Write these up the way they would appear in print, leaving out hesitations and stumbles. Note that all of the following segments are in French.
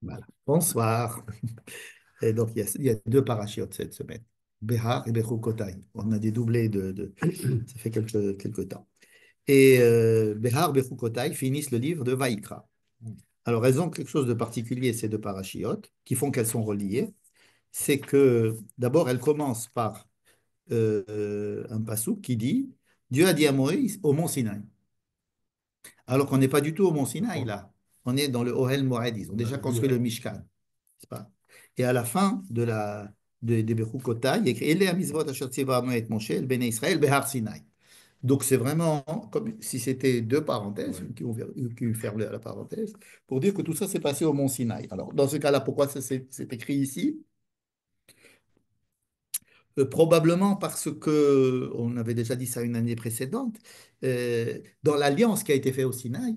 Voilà. Bonsoir. Et donc, il y a deux parachiotes cette semaine. Behar et Bechukotai. On a des doublés ça fait quelques temps. Et Behar, Bechukotai finissent le livre de Vaïkra. Alors, elles ont quelque chose de particulier, ces deux parachiotes, qui font qu'elles sont reliées. C'est que, d'abord, elles commencent par un passouk qui dit Dieu a dit à Moïse au mont Sinaï. Alors qu'on n'est pas du tout au mont Sinaï, là. On est dans le Ohel Moed. Ils ont déjà construit le Mishkan. N'est-ce pas. Et à la fin des Bechukotai, il y a écrit Ele hamizvot asher tzivanu et Moshe, el bnei Israël, behar Sinai. Donc c'est vraiment comme si c'était deux parenthèses qui ferment la parenthèse pour dire que tout ça s'est passé au mont Sinaï. Alors dans ce cas-là, pourquoi c'est écrit ici? Probablement parce que, on avait déjà dit ça une année précédente, dans l'alliance qui a été faite au Sinaï,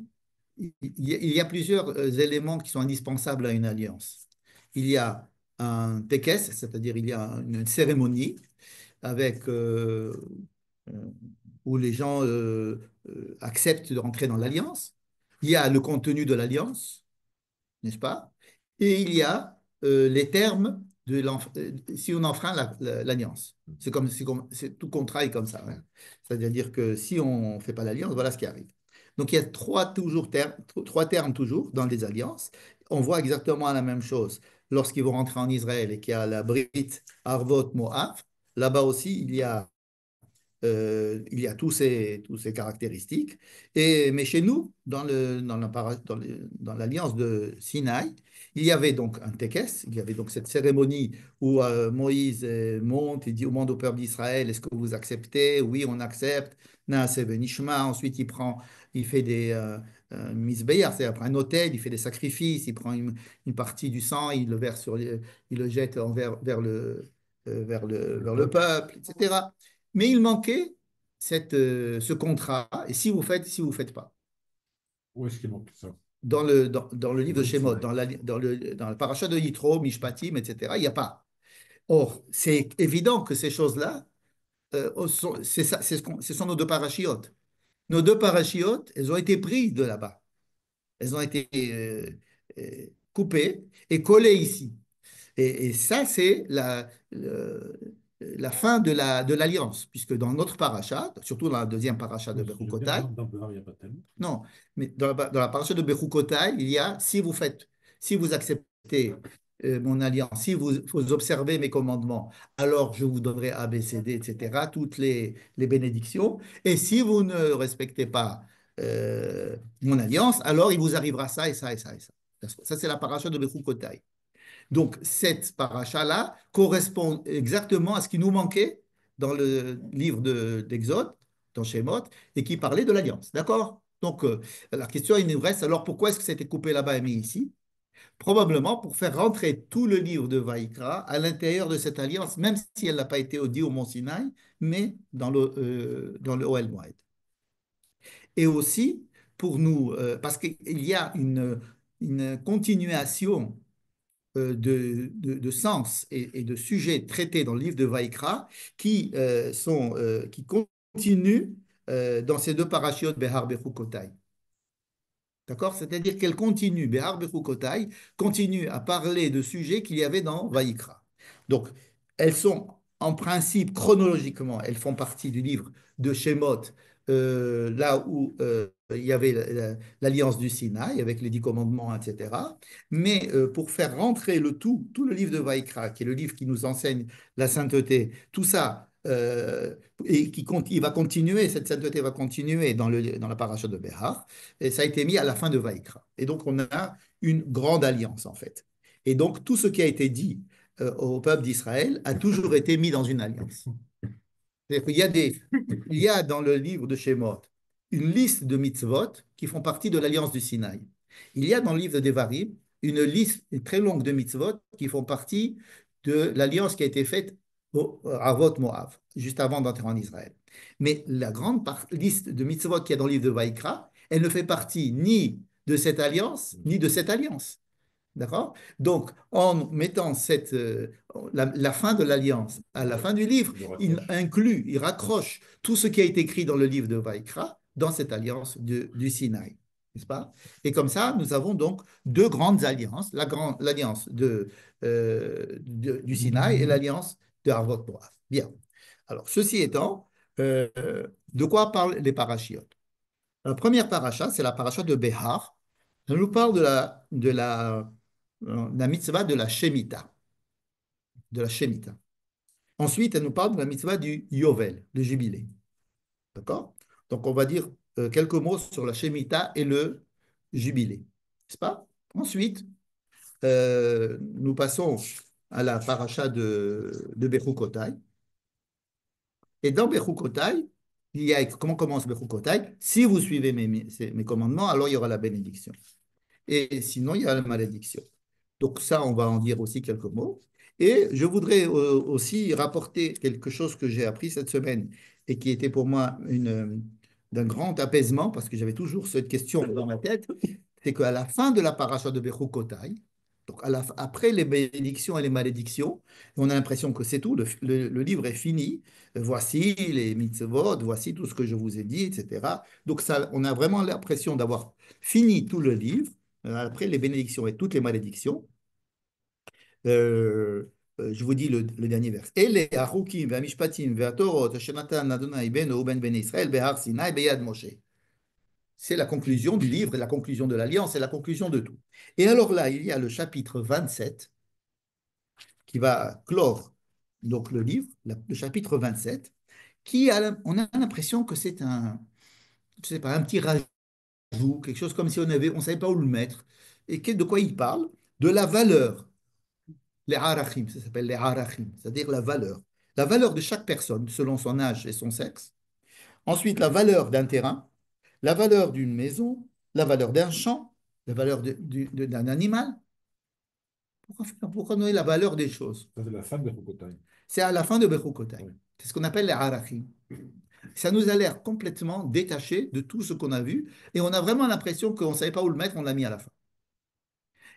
il y a plusieurs éléments qui sont indispensables à une alliance. Il y a un tekes, c'est-à-dire il y a une cérémonie avec, euh, où les gens acceptent de rentrer dans l'alliance. Il y a le contenu de l'alliance, n'est-ce pas? Et il y a les termes si on enfreint l'alliance. Tout contrat est comme ça, hein. C'est-à-dire que si on ne fait pas l'alliance, voilà ce qui arrive. Donc il y a trois termes toujours dans les alliances. On voit exactement la même chose lorsqu'ils vont rentrer en Israël et qu'il y a la Brit, Arvot, Moab. Là-bas aussi, il y a tous ces caractéristiques. Mais chez nous, dans l'alliance de Sinaï, il y avait donc un tekes, il y avait donc cette cérémonie où Moïse monte, il dit au monde au peuple d'Israël, est-ce que vous acceptez? Oui, on accepte. Naaseh benishma. Ensuite, il fait des misbéar, c'est après un autel, il fait des sacrifices, il prend une partie du sang, il le verse il le jette vers le peuple, etc. Mais il manquait ce contrat. Et si vous faites pas. Où est-ce qu'il manque ça? Dans le livre de Brit Shemot, Sinaï. dans le parachat de Yitro, Mishpatim, etc., il n'y a pas. Or, c'est évident que ces choses-là, c'est ça, ce sont nos deux parachiotes. Nos deux parachiotes, elles ont été prises de là-bas. Elles ont été coupées et collées ici. Et ça, c'est la fin de l'alliance, puisque dans notre paracha, surtout dans la deuxième paracha de Oui, parce que je veux dire, Bechukotai, dans Behar, il n'y a pas tellement. non, mais dans la paracha de Bechukotai, il y a si vous acceptez mon alliance, si vous observez mes commandements, alors je vous donnerai A, B, C, D, etc., toutes les bénédictions. Et si vous ne respectez pas mon alliance, alors il vous arrivera ça et ça et ça et ça. Ça, c'est la paracha de Bechukotai. Donc, cette paracha-là correspond exactement à ce qui nous manquait dans le livre d'Exode, dans Shemot, et qui parlait de l'alliance. D'accord? Donc, la question, il nous reste alors pourquoi est-ce que ça a été coupé là-bas et mis ici? Probablement pour faire rentrer tout le livre de Vaïkra à l'intérieur de cette alliance, même si elle n'a pas été dit au Mont Sinaï, mais dans le Ohel Moed. Et aussi pour nous, parce qu'il y a une continuation de sens et de sujets traités dans le livre de Vaïkra qui continuent dans ces deux parachiotes Behar Bechukotai. D'accord? C'est-à-dire qu'elles continuent, Behar Bechukotai continue à parler de sujets qu'il y avait dans Vaïkra. Donc, elles sont en principe, chronologiquement, elles font partie du livre de Shemot, là où il y avait l'alliance du Sinaï avec les 10 commandements, etc. Mais pour faire rentrer tout le livre de Vaïkra, qui est le livre qui nous enseigne la sainteté, tout ça, et il va continuer, cette sainteté va continuer dans la paracha de Behar, et ça a été mis à la fin de Vaïkra. Et donc, on a une grande alliance, en fait. Et donc, tout ce qui a été dit au peuple d'Israël a toujours été mis dans une alliance. C'est-à-dire qu'il y a dans le livre de Shemot une liste de mitzvot qui font partie de l'alliance du Sinaï. Il y a dans le livre de Devarim une liste très longue de mitzvot qui font partie de l'alliance qui a été faite à Avot Moav, juste avant d'entrer en Israël. Mais la grande liste de mitzvot qu'il y a dans le livre de Vaïkra, elle ne fait partie ni de cette alliance, ni de cette alliance. D'accord? Donc, en mettant la fin de l'alliance à la fin du livre, il raccroche tout ce qui a été écrit dans le livre de Vaïkra dans cette alliance du Sinaï. n'est-ce pas? Et comme ça, nous avons donc deux grandes alliances, l'alliance du Sinaï et l'alliance de Harvot Moab. Bien. Alors, ceci étant, euh, de quoi parlent les parachiotes? La première paracha, c'est la paracha de Béhar. Elle nous parle de la mitzvah de la Shemitah. De la Shemitah. Ensuite, elle nous parle de la mitzvah du Yovel, le jubilé. D'accord? Donc, on va dire quelques mots sur la Shemitah et le jubilé. N'est-ce pas? Ensuite, nous passons à la paracha de Bechukotai. Et dans Bechukotai, il y a, comment commence Bechukotai? Si vous suivez mes commandements, alors il y aura la bénédiction. Et sinon, il y a la malédiction. Donc ça, on va en dire aussi quelques mots. Et je voudrais aussi rapporter quelque chose que j'ai appris cette semaine et qui était pour moi d'un grand apaisement, parce que j'avais toujours cette question dans ma tête, c'est qu'à la fin de la paracha de Bechukotai, donc après les bénédictions et les malédictions, on a l'impression que c'est tout, le livre est fini, voici les mitzvot, voici tout ce que je vous ai dit, etc. Donc ça, on a vraiment l'impression d'avoir fini tout le livre, après les bénédictions et toutes les malédictions. Euh, je vous dis le dernier vers. Ele hachukim ve'amishpatim ve'atorot asher natan Adonai beno ben ben Israël behar Sinai beyad Moshe. C'est la conclusion du livre, et la conclusion de l'Alliance, et la conclusion de tout. Et alors là, il y a le chapitre 27 qui va clore donc le livre, le chapitre 27, on a l'impression que c'est je sais pas, un petit rajout, quelque chose comme si on ne savait pas où le mettre. Et de quoi il parle? De la valeur, les arachim, ça s'appelle les arachim, c'est-à-dire la valeur. La valeur de chaque personne selon son âge et son sexe. Ensuite, la valeur d'un terrain, la valeur d'une maison, la valeur d'un champ, la valeur d'un animal. Pourquoi donner la valeur des choses? Ça, c'est la fin de Rokotai. C'est à la fin de Bechukotai. Oui. C'est ce qu'on appelle les arachim. Ça nous a l'air complètement détaché de tout ce qu'on a vu et on a vraiment l'impression qu'on ne savait pas où le mettre, on l'a mis à la fin.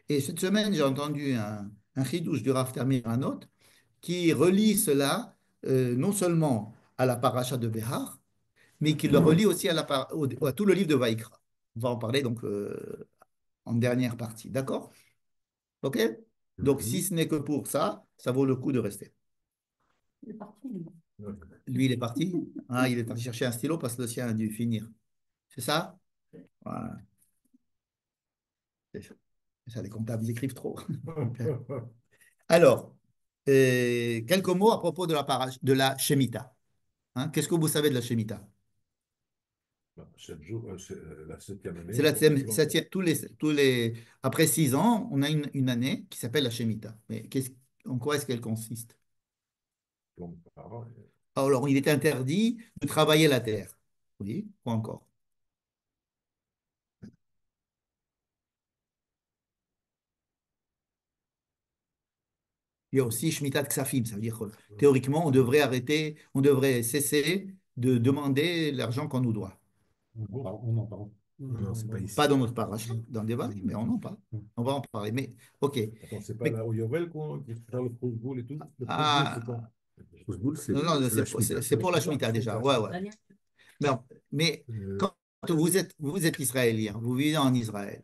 Et cette semaine, j'ai entendu un chidouche du Rav Tamir Hanot qui relie cela non seulement à la paracha de Béhar, mais qui le relie aussi à tout le livre de Vaïkra. On va en parler donc en dernière partie. D'accord? OK? Donc, si Mhm. ce n'est que pour ça, ça vaut le coup de rester. Ouais. Lui, il est parti. Ah, il est parti chercher un stylo parce que le sien a dû finir. C'est ça? Voilà. C'est ça, les comptables, ils écrivent trop. Alors, quelques mots à propos de la Shemitah. Hein, qu'est-ce que vous savez de la Shemitah? Bah, 7 jours, c'est la septième C'est année. la après 6 ans, on a une année qui s'appelle la Shemitah. Mais en quoi est-ce qu'elle consiste? Alors, il est interdit de travailler la terre. Oui, quoi encore? Il y a aussi Shemitah Ksafim, ça veut dire que théoriquement, on devrait cesser de demander l'argent qu'on nous doit. On en parle. Non, c'est pas Pas ici. dans notre paracha, dans le débat, mais on en parle. On va en parler. Mais, ok. Attends, c'est pas Mais, là au Yovel qui fait le Prosboul et tout? Le Prosboul, c'est ah, quoi? Le Prosboul, non, non, c'est la Shemitah. c'est pour la Shemitah déjà. Ouais, ouais. Mais Euh, quand vous êtes israélien, vous vivez en Israël,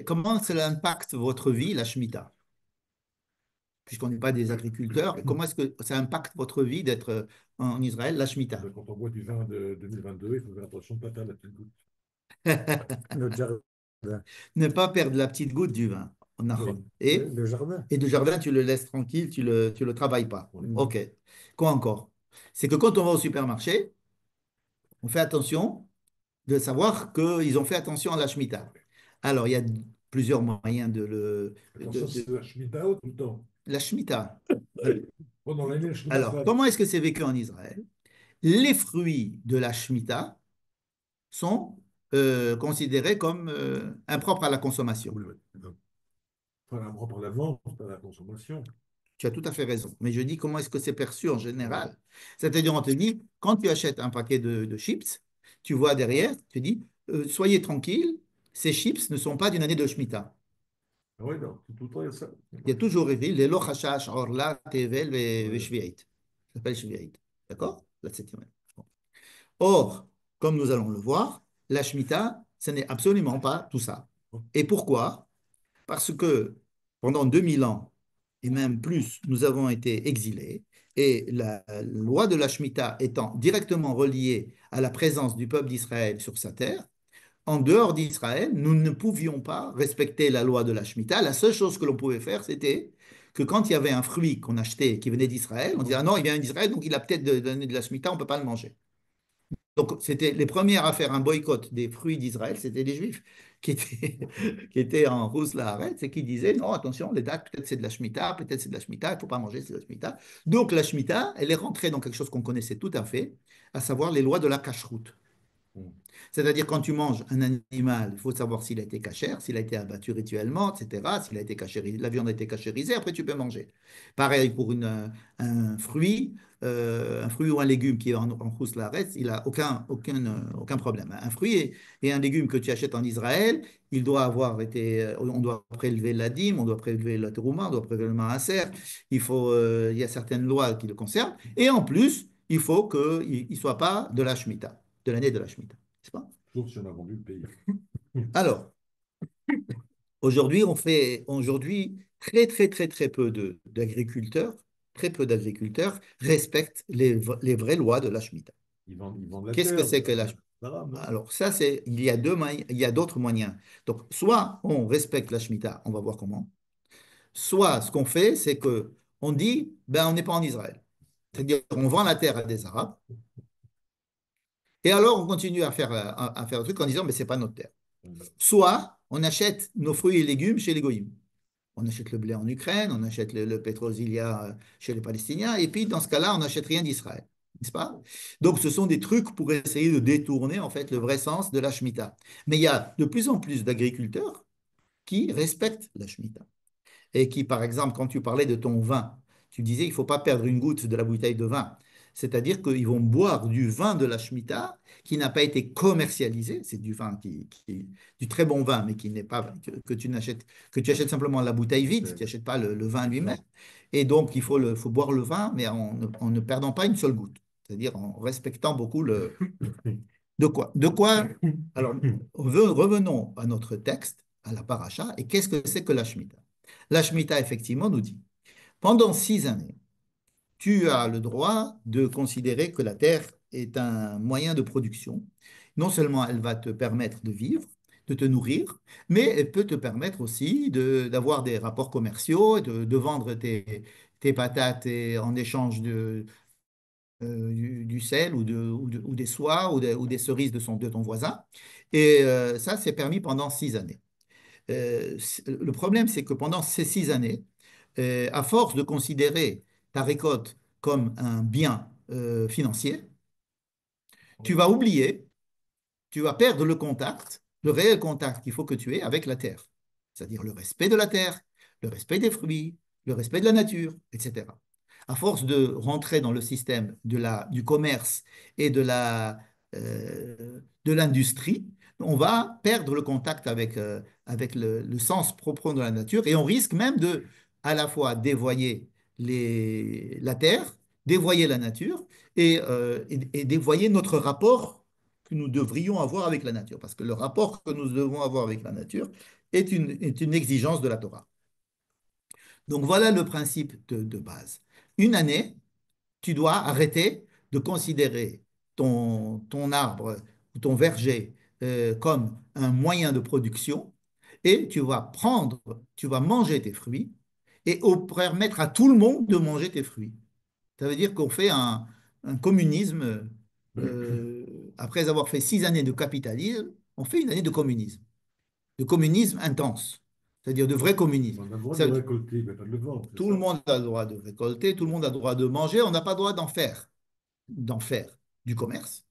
comment cela impacte votre vie, la Shemitah? Puisqu'on n'est pas des agriculteurs, comment est-ce que ça impacte votre vie d'être en Israël, la Shemitah? quand on boit du vin de 2022, il faut faire attention de ne pas perdre la petite goutte. Notre jardin. Ne pas perdre la petite goutte du vin. Oui. Le jardin. Et du jardin, tu le laisses tranquille, tu le travailles pas. Oui. OK. Quoi encore? C'est que quand on va au supermarché, on fait attention de savoir qu'ils ont fait attention à la Shemitah. Alors, il y a plusieurs moyens Attention, c'est la Shemitah tout le temps. la Shemitah. Pendant l'année, la Shemitah Alors, sera. comment est-ce que c'est vécu en Israël? Les fruits de la Shemitah sont considérés comme impropres à la consommation. Oui, oui. Enfin, par la vente, pas la consommation. Tu as tout à fait raison. Mais je dis comment est-ce que c'est perçu en général. C'est-à-dire, on te dit, quand tu achètes un paquet de chips, tu vois derrière, tu dis, soyez tranquille, ces chips ne sont pas d'une année de Shemitah. Ah oui, non, tout le temps, il y a ça. Il y a toujours écrit, les lo chashash, orla, tevel, Ouais. shvi'it. Ça s'appelle shvi'it. D'accord? La septième année. Bon. Or, comme nous allons le voir, la Shemitah, Ce n'est absolument pas tout ça. Et pourquoi? Parce que pendant 2000 ans, et même plus, nous avons été exilés, et la loi de la Shemitah étant directement reliée à la présence du peuple d'Israël sur sa terre, en dehors d'Israël, nous ne pouvions pas respecter la loi de la Shemitah. La seule chose que l'on pouvait faire, c'était que quand il y avait un fruit qu'on achetait qui venait d'Israël, on disait, ah non, il vient d'Israël, donc il a peut-être donné de la Shemitah, on ne peut pas le manger. Donc, c'était les premières à faire un boycott des fruits d'Israël, c'était les Juifs qui étaient, qui étaient en rousse la Haaretz et qui disaient, non, attention, les dates, peut-être c'est de la Shemitah, peut-être c'est de la Shemitah, il ne faut pas manger, c'est de la Shemitah. Donc, la Shemitah, elle est rentrée dans quelque chose qu'on connaissait tout à fait, à savoir les lois de la cacheroute. C'est-à-dire, quand tu manges un animal, il faut savoir s'il a été cachère, s'il a été abattu rituellement, etc., s'il a été cachérisé, la viande a été cachérisée, après tu peux manger. Pareil pour un fruit ou un légume qui est en Rousselarès, il n'a aucun problème. Un fruit et un légume que tu achètes en Israël, il doit avoir été, on doit prélever la dîme, on doit prélever la terouma, on doit prélever le maaser, il y a certaines lois qui le concernent, et en plus, il faut qu'il ne soit pas de la Shemitah, de l'année de la Shemitah. N'est-ce pas? Sauf si on a vendu le pays. Alors, aujourd'hui, très peu d'agriculteurs, très peu d'agriculteurs respectent les vraies lois de la Shemitah. Ils vendent la Qu'est-ce que terre. c'est que la Shemitah? Non. Alors, ça, il y a d'autres moyens. Donc, soit on respecte la Shemitah, on va voir comment. Soit, ce qu'on fait, c'est que on dit, ben, on n'est pas en Israël. C'est-à-dire, on vend la terre à des Arabes, et alors on continue à faire le truc en disant, mais c'est pas notre terre. Soit, on achète nos fruits et légumes chez les Goïms. On achète le blé en Ukraine, on achète le pétrosilia chez les Palestiniens, et puis dans ce cas-là, on n'achète rien d'Israël, n'est-ce pas? Donc ce sont des trucs pour essayer de détourner en fait le vrai sens de la Shemitah. Mais il y a de plus en plus d'agriculteurs qui respectent la Shemitah et qui, par exemple, quand tu parlais de ton vin, tu disais qu'il ne faut pas perdre une goutte de la bouteille de vin. C'est-à-dire qu'ils vont boire du vin de la Shemitah qui n'a pas été commercialisé. C'est du vin du très bon vin, mais qui n'est pas que tu n'achètes que tu achètes simplement la bouteille vide, tu n'achètes pas le vin lui-même. Et donc faut boire le vin, mais en ne perdant pas une seule goutte. C'est-à-dire en respectant beaucoup le. De quoi? De quoi? Alors, revenons à notre texte, à la paracha, et qu'est-ce que c'est que la Shemitah? La Shemitah, effectivement, nous dit, pendant 6 années, tu as le droit de considérer que la terre est un moyen de production. Non seulement elle va te permettre de vivre, de te nourrir, mais elle peut te permettre aussi d'avoir des rapports commerciaux, de vendre tes patates en échange du sel ou des soies ou des cerises de ton voisin. Et ça, c'est permis pendant 6 années. Le problème, c'est que pendant ces 6 années, à force de considérer ta récolte comme un bien financier, tu vas oublier, tu vas perdre le contact, le réel contact qu'il faut que tu aies avec la terre, c'est-à-dire le respect de la terre, le respect des fruits, le respect de la nature, etc. À force de rentrer dans le système du commerce et de l'industrie, on va perdre le contact avec le sens profond de la nature et on risque même de à la fois dévoyer la terre, dévoyer la nature et dévoyer notre rapport que nous devrions avoir avec la nature. Parce que le rapport que nous devons avoir avec la nature est une exigence de la Torah. Donc voilà le principe de base. Une année, tu dois arrêter de considérer ton arbre ou ton verger comme un moyen de production et tu vas manger tes fruits et permettre à tout le monde de manger tes fruits. Ça veut dire qu'on fait un communisme, après avoir fait 6 années de capitalisme, on fait une année de communisme intense, c'est-à-dire de vrai communisme. On a le droit de Ça le veut dire, récolter, mais pas de le vendre, c'est tout le ça? monde a le droit de récolter, tout le monde a le droit de manger, on n'a pas le droit d'en faire du commerce.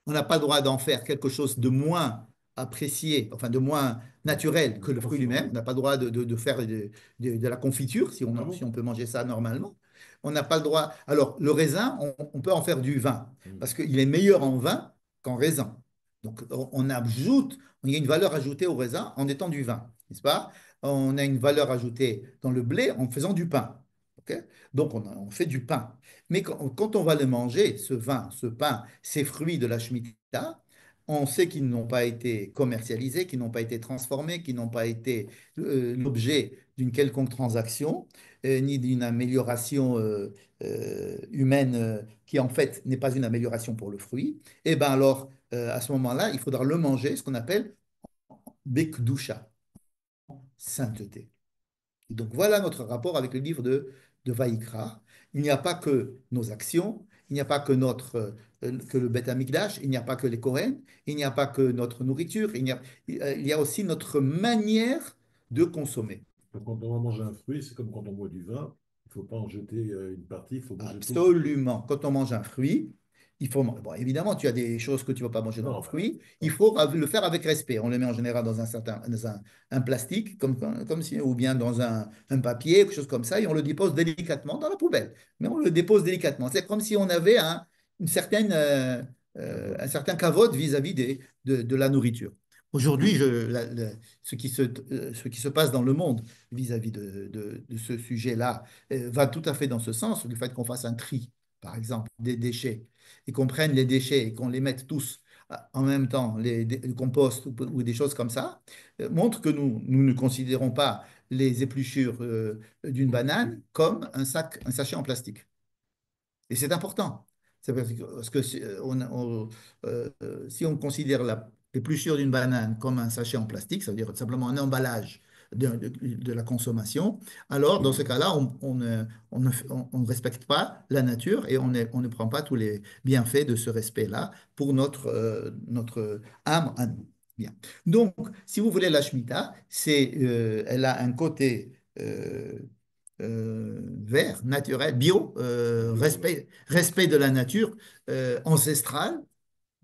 On n'a pas le droit d'en faire quelque chose de moins apprécié, enfin de moins naturel De que le fruit lui-même. transformer. On n'a pas le droit de faire de la confiture, Ah si bon? on peut manger ça normalement. On n'a pas le droit. Alors, le raisin, on peut en faire du vin, Hmm. parce qu'il est meilleur en vin qu'en raisin. Donc, il y a une valeur ajoutée au raisin en étant du vin, n'est-ce pas? On a une valeur ajoutée dans le blé en faisant du pain. Ok. Donc, on fait du pain. Mais quand on va le manger, ce vin, ce pain, ces fruits de la Shemitah, On sait qu'ils n'ont pas été commercialisés, qu'ils n'ont pas été transformés, qu'ils n'ont pas été l'objet d'une quelconque transaction, ni d'une amélioration humaine qui en fait n'est pas une amélioration pour le fruit. Et bien alors, à ce moment-là, il faudra le manger, ce qu'on appelle bekdusha, sainteté. Donc voilà notre rapport avec le livre de Vaïkra. Il n'y a pas que nos actions, il n'y a pas que, que le Beth Amikdash, il n'y a pas que les Kohen, il n'y a pas que notre nourriture, il y a aussi notre manière de consommer. Donc, quand on va manger un fruit, c'est comme quand on boit du vin. Il ne faut pas en jeter une partie, il faut manger tout le fruit. Absolument. Quand on mange un fruit, il faut. Bon, évidemment, tu as des choses que tu ne vas pas manger dans le Non, bah, fruit. Il faut le faire avec respect. On le met en général dans un plastique, comme si, ou bien dans un papier, quelque chose comme ça, et on le dépose délicatement dans la poubelle. Mais on le dépose délicatement. C'est comme si on avait une certaine, un cavote. certain kavod vis-à-vis de la nourriture. Aujourd'hui, ce qui se passe dans le monde vis-à-vis de ce sujet-là, va tout à fait dans ce sens, le fait qu'on fasse un tri, par exemple, des déchets, et qu'on prenne les déchets et qu'on les mette tous en même temps, le compost ou des choses comme ça, montre que nous ne considérons pas les épluchures d'une banane comme un sachet en plastique. Et c'est important. C'est parce que si on considère l'épluchure d'une banane comme un sachet en plastique, ça veut dire simplement un emballage de la consommation, alors dans ce cas-là, on ne respecte pas la nature et on ne prend pas tous les bienfaits de ce respect-là pour notre âme à nous. Bien. Donc, si vous voulez, la Shemitah, elle a un côté vert, naturel, bio, Bio, ouais. respect de la nature, ancestral,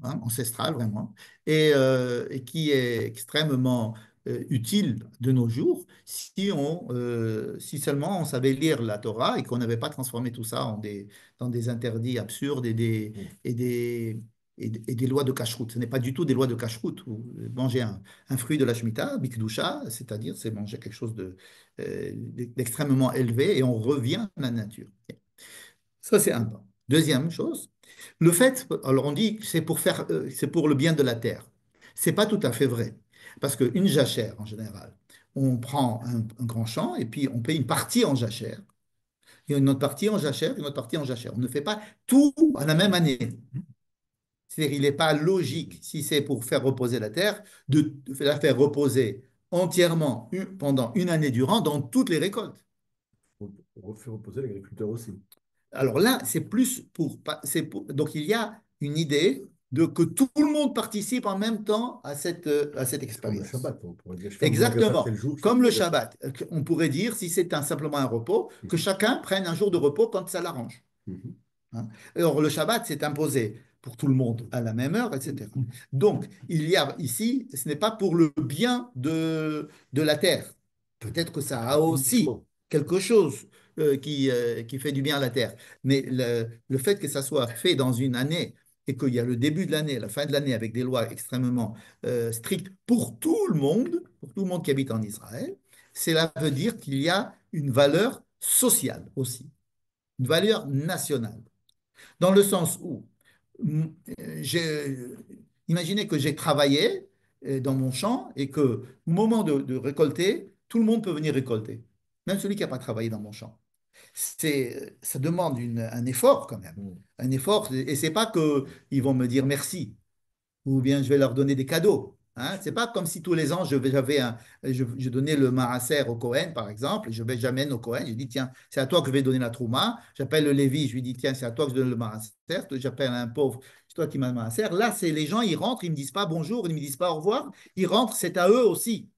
hein, ancestral vraiment, et qui est extrêmement utile de nos jours si seulement on savait lire la Torah et qu'on n'avait pas transformé tout ça dans des interdits absurdes Mm. et des, et des lois de cacheroute. Ce n'est pas du tout des lois de cacheroute. Manger un fruit de la Shemitah, bikdusha, c'est-à-dire c'est manger quelque chose d'extrêmement élevé et on revient à la nature. Ça, c'est un point. Deuxième chose, le fait, alors on dit que c'est pour le bien de la terre. C'est pas tout à fait vrai. Parce qu'une jachère, en général, on prend un grand champ et puis on paye une partie en jachère, et une autre partie en jachère, une autre partie en jachère. On ne fait pas tout à la même année. C'est-à-dire, il n'est pas logique, si c'est pour faire reposer la terre, de la faire reposer entièrement pendant une année durant dans toutes les récoltes. On fait reposer l'agriculteur aussi. Alors là, c'est plus donc il y a une idée de que tout le monde participe en même temps à cette C'est comme le expérience. Shabbat. On pourrait dire, je ferme mon magasin Exactement. tel jour, je ferme Comme mon le magasin. Shabbat. On pourrait dire, si c'est simplement un repos, que Mhm. chacun prenne un jour de repos quand ça l'arrange. Mhm. Hein. Or, le Shabbat, c'est imposé pour tout le monde à la même heure, etc. Donc, il y a ici, ce n'est pas pour le bien de la terre. Peut-être que ça a Pas aussi uniquement. quelque chose qui fait du bien à la terre. Mais le fait que ça soit fait dans une année et qu'il y a le début de l'année, la fin de l'année, avec des lois extrêmement strictes pour tout le monde qui habite en Israël, cela veut dire qu'il y a une valeur sociale aussi, une valeur nationale. Dans le sens où, mm, j'ai, imaginez que j'ai travaillé dans mon champ et que au moment de récolter, tout le monde peut venir récolter, même celui qui n'a pas travaillé dans mon champ. Ça demande un effort quand même, Mhm. un effort, et c'est pas que ils vont me dire merci ou bien je vais leur donner des cadeaux. Hein. C'est pas comme si tous les ans je donnais le maaser au Cohen, par exemple, j'amène au Cohen, je dis tiens, c'est à toi que je vais donner la trouma. J'appelle le Lévi, je lui dis tiens, c'est à toi que je donne le maaser. J'appelle un pauvre, c'est toi qui m'as le maaser. Là, c'est les gens, ils rentrent, ils me disent pas bonjour, ils me disent pas au revoir, ils rentrent, c'est à eux aussi.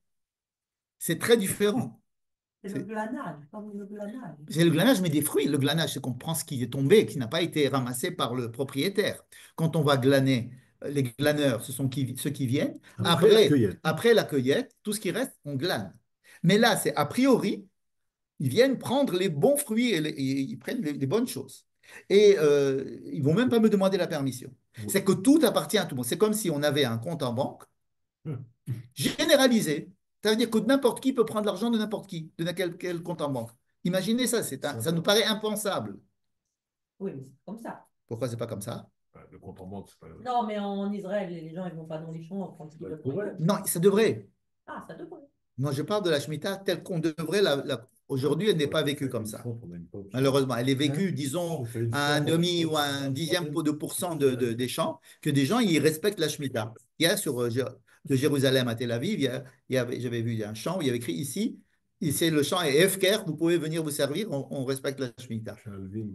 C'est très différent. C'est le glanage, comme le glanage. C'est le glanage, mais des fruits. Le glanage, c'est qu'on prend ce qui est tombé, qui n'a pas été ramassé par le propriétaire. Quand on va glaner, les glaneurs, ce sont ceux qui viennent. Après la cueillette. Après la cueillette, tout ce qui reste, on glane. Mais là, c'est a priori, ils viennent prendre les bons fruits et ils prennent les bonnes choses. Et ils vont même pas me demander la permission. Oui. C'est que tout appartient à tout le monde. C'est comme si on avait un compte en banque Mhm. généralisé. Ça veut dire que n'importe qui peut prendre l'argent de n'importe qui, de quel compte en banque. Imaginez ça, ça nous Sympa. paraît impensable. Oui, mais c'est comme ça. Pourquoi c'est pas comme ça? Le compte en banque, c'est pas. Non, mais en Israël, les gens, ils vont pas dans les champs quand ils Bah, ils veulent pourraient. récolter. Non, ça devrait. Ah, ça devrait. Moi, je parle de la Shemitah telle qu'on devrait aujourd'hui, elle n'est pas vécue comme ça. On n'a même pas option. Malheureusement, elle est vécue, disons, On fait une à fois, un on demi ou à un on dixième fait- de pourcent des champs, que des gens, ils respectent la Shemitah. Il y a de Jérusalem à Tel Aviv, j'avais vu, il y a un champ où il y avait écrit ici, ici le champ est Efker, vous pouvez venir vous servir, on respecte la Shemitah. Je suis un Levin.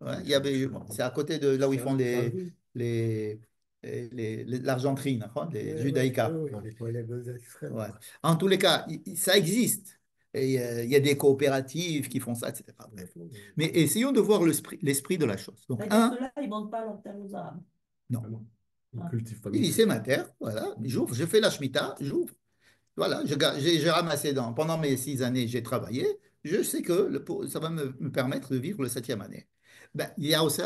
Ouais, bon, c'est à côté de là où ils font Charlie. les, l'argenterie, d'accord, les judaïka. Oui, oui, pour les beaux extrêmes. Ouais. En tous les cas, ça existe. Et il y a des coopératives qui font ça, etc. Bref. Mais essayons de voir l'esprit de la chose. Donc, C'est-à-dire un, ceux-là, ils ne vendent pas leur terre aux Arabes. non. Ah non, on Ah. cultive pas Il non dit, plus. c'est ma terre, voilà, j'ouvre, je fais la Shemitah, j'ouvre. Voilà, j'ai ramassé pendant mes 6 années, j'ai travaillé. Je sais que ça va me permettre de vivre le 7e année. Ben, il y a aussi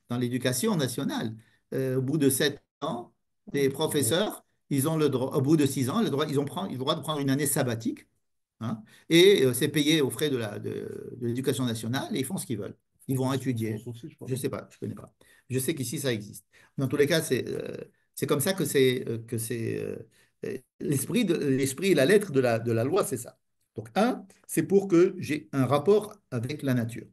dans l'éducation nationale, au bout de 7 ans, les professeurs, ils ont le droit, au bout de 6 ans, ils ont le droit de prendre une année sabbatique, hein, et c'est payé aux frais de l'éducation nationale et ils font ce qu'ils veulent. Ils vont En étudier. France aussi, je crois. Je ne sais pas, je ne connais pas. Je sais qu'ici, ça existe. Dans tous les cas, c'est comme ça que c'est l'esprit et la lettre de la loi, c'est ça. Donc, un, c'est pour que j'ai un rapport avec la nature,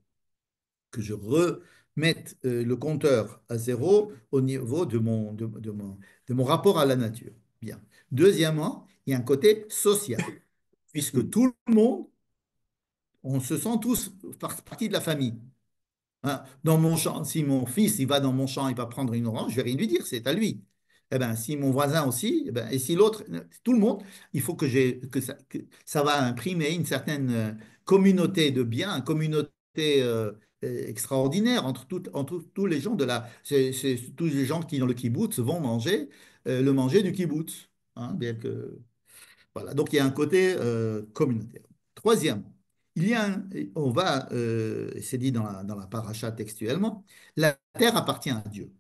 que je remette le compteur à zéro au niveau de mon rapport à la nature. Bien. Deuxièmement, il y a un côté social, puisque tout le monde, on se sent tous partie de la famille. Hein, dans mon champ, si mon fils il va dans mon champ, il va prendre une orange, je vais rien lui dire, c'est à lui. Eh ben, si mon voisin aussi, eh ben, et si l'autre, tout le monde, il faut que ça va imprimer une certaine communauté de biens, une communauté extraordinaire entre tous les gens c'est tous les gens qui dans le kibbutz vont manger le manger du kibbutz. Hein, bien que voilà, donc il y a un côté communautaire. Troisièmement, il y a c'est dit dans la paracha textuellement, la terre appartient à Dieu.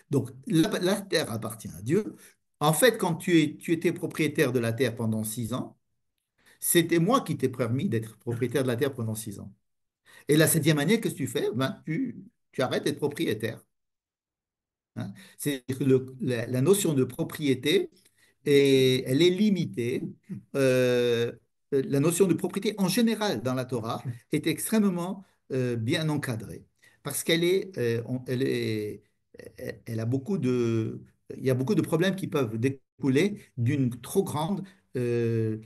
Donc la terre appartient à Dieu. En fait, quand tu étais propriétaire de la terre pendant 6 ans, c'était moi qui t'ai permis d'être propriétaire de la terre pendant 6 ans. Et la 7e année, qu'est-ce que tu fais? Ben, tu arrêtes d'être propriétaire. Hein. C'est que la notion de propriété, et elle est limitée. Euh, la notion de propriété en général dans la Torah est extrêmement bien encadrée parce elle a il y a beaucoup de problèmes qui peuvent découler d'une trop grande euh,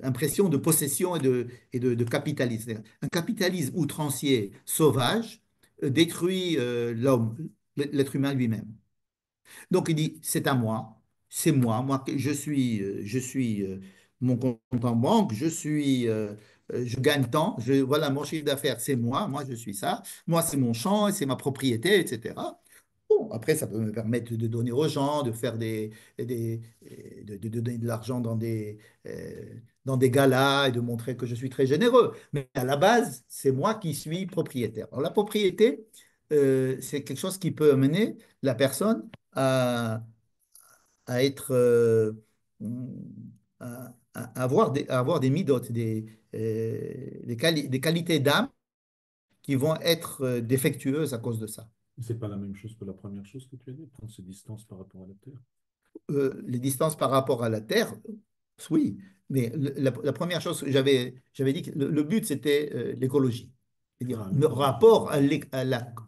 impression de possession et de capitalisme. Un capitalisme outrancier, sauvage, détruit l'homme, l'être humain lui-même. Donc il dit, c'est à moi, c'est moi je suis mon compte en banque, je gagne tant, voilà mon chiffre d'affaires, c'est moi je suis ça, moi c'est mon champ, c'est ma propriété, etc. Bon, après, ça peut me permettre de donner aux gens, de faire de donner de l'argent dans des galas et de montrer que je suis très généreux. Mais à la base, c'est moi qui suis propriétaire. Alors, la propriété, c'est quelque chose qui peut amener la personne à être, à avoir des midotes, des qualités d'âme qui vont être défectueuses à cause de ça. C'est pas la même chose que la première chose que tu as dit, prendre ses distances par rapport à la Terre. Les distances par rapport à la Terre, oui, mais la première chose que j'avais dit que le but, c'était l'écologie. C'est-à-dire Ah, le l'écologie. rapport à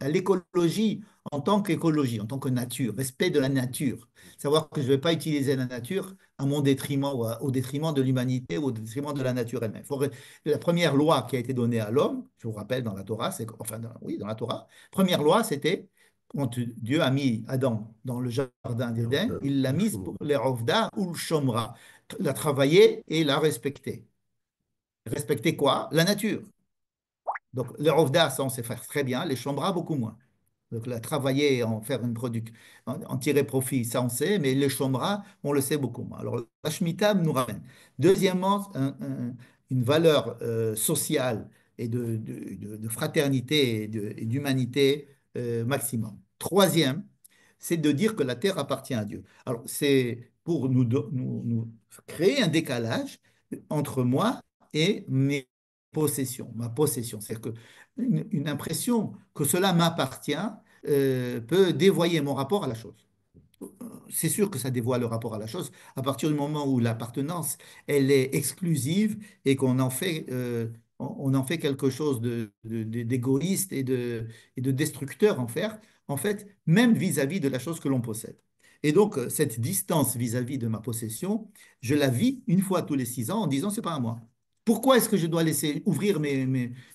l'écologie en tant qu'écologie, en tant que nature, respect de la nature. Savoir que je ne vais pas utiliser la nature à mon détriment ou au détriment de l'humanité ou au détriment de la nature elle-même. La première loi qui a été donnée à l'homme, je vous rappelle dans la Torah, enfin, oui, dans la Torah, première loi, c'était quand Dieu a mis Adam dans le jardin d'Éden, il l'a mise pour les Rovda ou le Shomra, la travailler et la respecter. Respecter quoi? La nature. Donc, les Rovda, ça on sait faire très bien, les Shomra, beaucoup moins. Donc, la travailler, en faire une production, en tirer profit, ça on sait, mais les Shomra, on le sait beaucoup moins. Alors, la Shemitah nous ramène. Deuxièmement, une valeur sociale et de fraternité et d'humanité maximum. Troisième, c'est de dire que la terre appartient à Dieu. Alors, c'est pour nous créer un décalage entre moi et possession, ma possession. C'est-à-dire une impression que cela m'appartient peut dévoyer mon rapport à la chose. C'est sûr que ça dévoile le rapport à la chose à partir du moment où l'appartenance, elle est exclusive et qu'on en fait, on en fait quelque chose d'égoïste et de destructeur en fait, même vis-à-vis de la chose que l'on possède. Et donc, cette distance vis-à-vis de ma possession, je la vis une fois tous les 6 ans en disant, c'est pas à moi. Pourquoi est-ce que je dois laisser ouvrir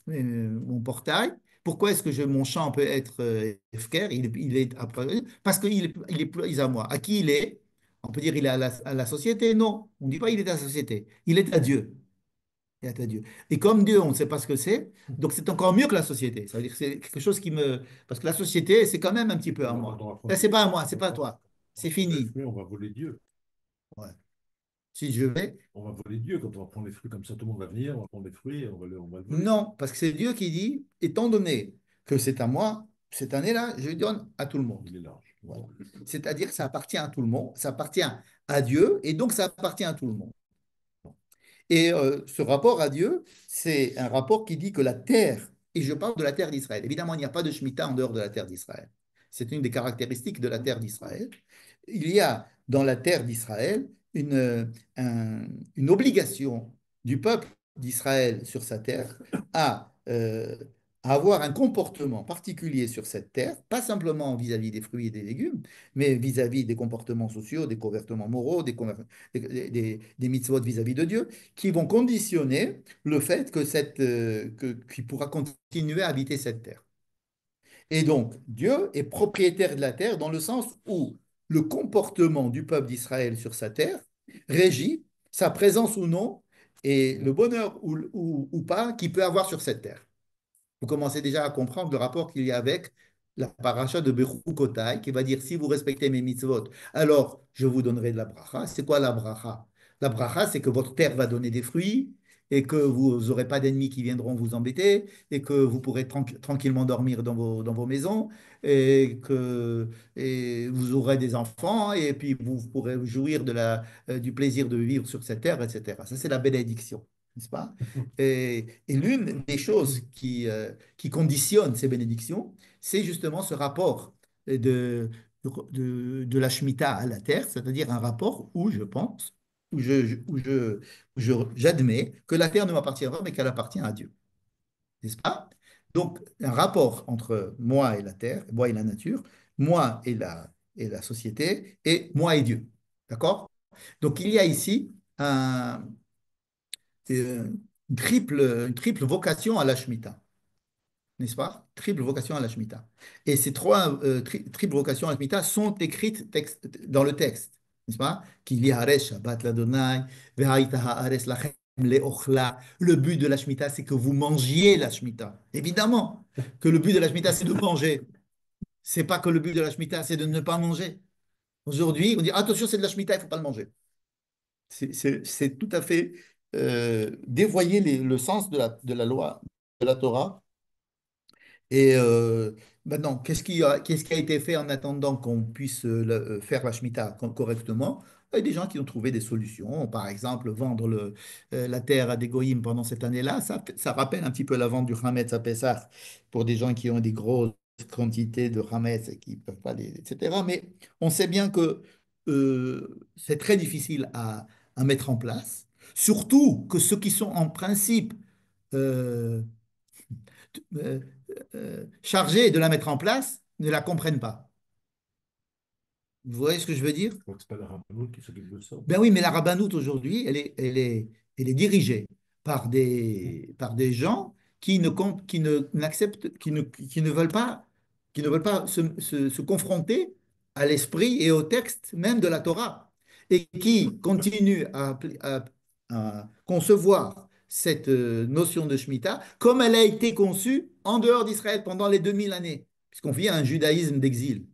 mon portail? Pourquoi est-ce que mon champ peut être FKR? Il est parce qu'il est plus à moi. À qui il est? On peut dire il est à la société? Non, on ne dit pas il est à la société. Il est à Dieu. Il est à Dieu. Et comme Dieu, on ne sait pas ce que c'est, donc c'est encore mieux que la société. Ça veut dire que c'est quelque chose qui me... Parce que la société, c'est quand même un petit peu à moi. Là, c'est pas à moi, c'est pas à toi. C'est fini. On va voler Dieu. Ouais. Si je vais... On va voler Dieu quand on va prendre les fruits comme ça. Tout le monde va venir, on va prendre les fruits et on va le voler. Non, parce que c'est Dieu qui dit, étant donné que c'est à moi, cette année-là, je donne à tout le monde. Il est large. Voilà. C'est-à-dire que ça appartient à tout le monde, ça appartient à Dieu, et donc ça appartient à tout le monde. Et ce rapport à Dieu, c'est un rapport qui dit que la terre, et je parle de la terre d'Israël, évidemment, il n'y a pas de Shemitah en dehors de la terre d'Israël. C'est une des caractéristiques de la terre d'Israël. Il y a dans la terre d'Israël une obligation du peuple d'Israël sur sa terre à avoir un comportement particulier sur cette terre, pas simplement vis-à-vis des fruits et des légumes, mais vis-à-vis des comportements sociaux, des comportements moraux, des mitzvot vis-à-vis de Dieu, qui vont conditionner le fait qu'il pourra continuer à habiter cette terre. Et donc, Dieu est propriétaire de la terre dans le sens où le comportement du peuple d'Israël sur sa terre régit sa présence ou non et le bonheur ou pas qu'il peut avoir sur cette terre. Vous commencez déjà à comprendre le rapport qu'il y a avec la paracha de Bechukotai, qui va dire si vous respectez mes mitzvot, alors je vous donnerai de la bracha. C'est quoi la bracha? La bracha, c'est que votre terre va donner des fruits et que vous n'aurez pas d'ennemis qui viendront vous embêter et que vous pourrez tranquillement dormir dans vos maisons et vous aurez des enfants et puis vous pourrez jouir du plaisir de vivre sur cette terre, etc. Ça, c'est la bénédiction, n'est-ce pas? Et l'une des choses qui conditionne ces bénédictions, c'est justement ce rapport de la Shemitah à la terre, c'est-à-dire un rapport où je pense, j'admets que la terre ne m'appartient pas, mais qu'elle appartient à Dieu. N'est-ce pas? Donc, un rapport entre moi et la terre, moi et la nature, moi et la société, et moi et Dieu. D'accord? Donc, il y a ici une triple vocation à la Shemitah, n'est-ce pas? Triple vocation à la Shemitah. Et ces trois triples vocations à la Shemitah sont écrites dans le texte, n'est-ce pas? Qu'il y a Haaretz Shabbat l'Adonai, Ve'haïta haaretz lachem le'ochla. Le but de la Shemitah, c'est que vous mangiez la Shemitah. Évidemment que le but de la Shemitah, c'est de manger. C'est pas que le but de la Shemitah, c'est de ne pas manger. Aujourd'hui, on dit attention, c'est de la Shemitah, il ne faut pas le manger. C'est tout à fait dévoyer le sens de la loi, de la Torah. Et maintenant, qu'est-ce qui a été fait en attendant qu'on puisse faire la Shemitah correctement? Il y a des gens qui ont trouvé des solutions. Par exemple, vendre la terre à des goyim pendant cette année-là, ça rappelle un petit peu la vente du Hametz à Pessah pour des gens qui ont des grosses quantités de Hametz et qui ne peuvent pas etc. Mais on sait bien que c'est très difficile à mettre en place. Surtout que ceux qui sont en principe euh, euh, chargés de la mettre en place ne la comprennent pas. Vous voyez ce que je veux dire? Donc, c'est pas la rabbanout qui s'occupe de ça. Ben oui, mais la rabbanoute aujourd'hui, elle est dirigée par des gens qui n'acceptent, qui ne veulent pas, se confronter à l'esprit et au texte même de la Torah et qui continuent à concevoir cette notion de Shemitah comme elle a été conçue en dehors d'Israël pendant les 2000 années, puisqu'on vit un judaïsme d'exil.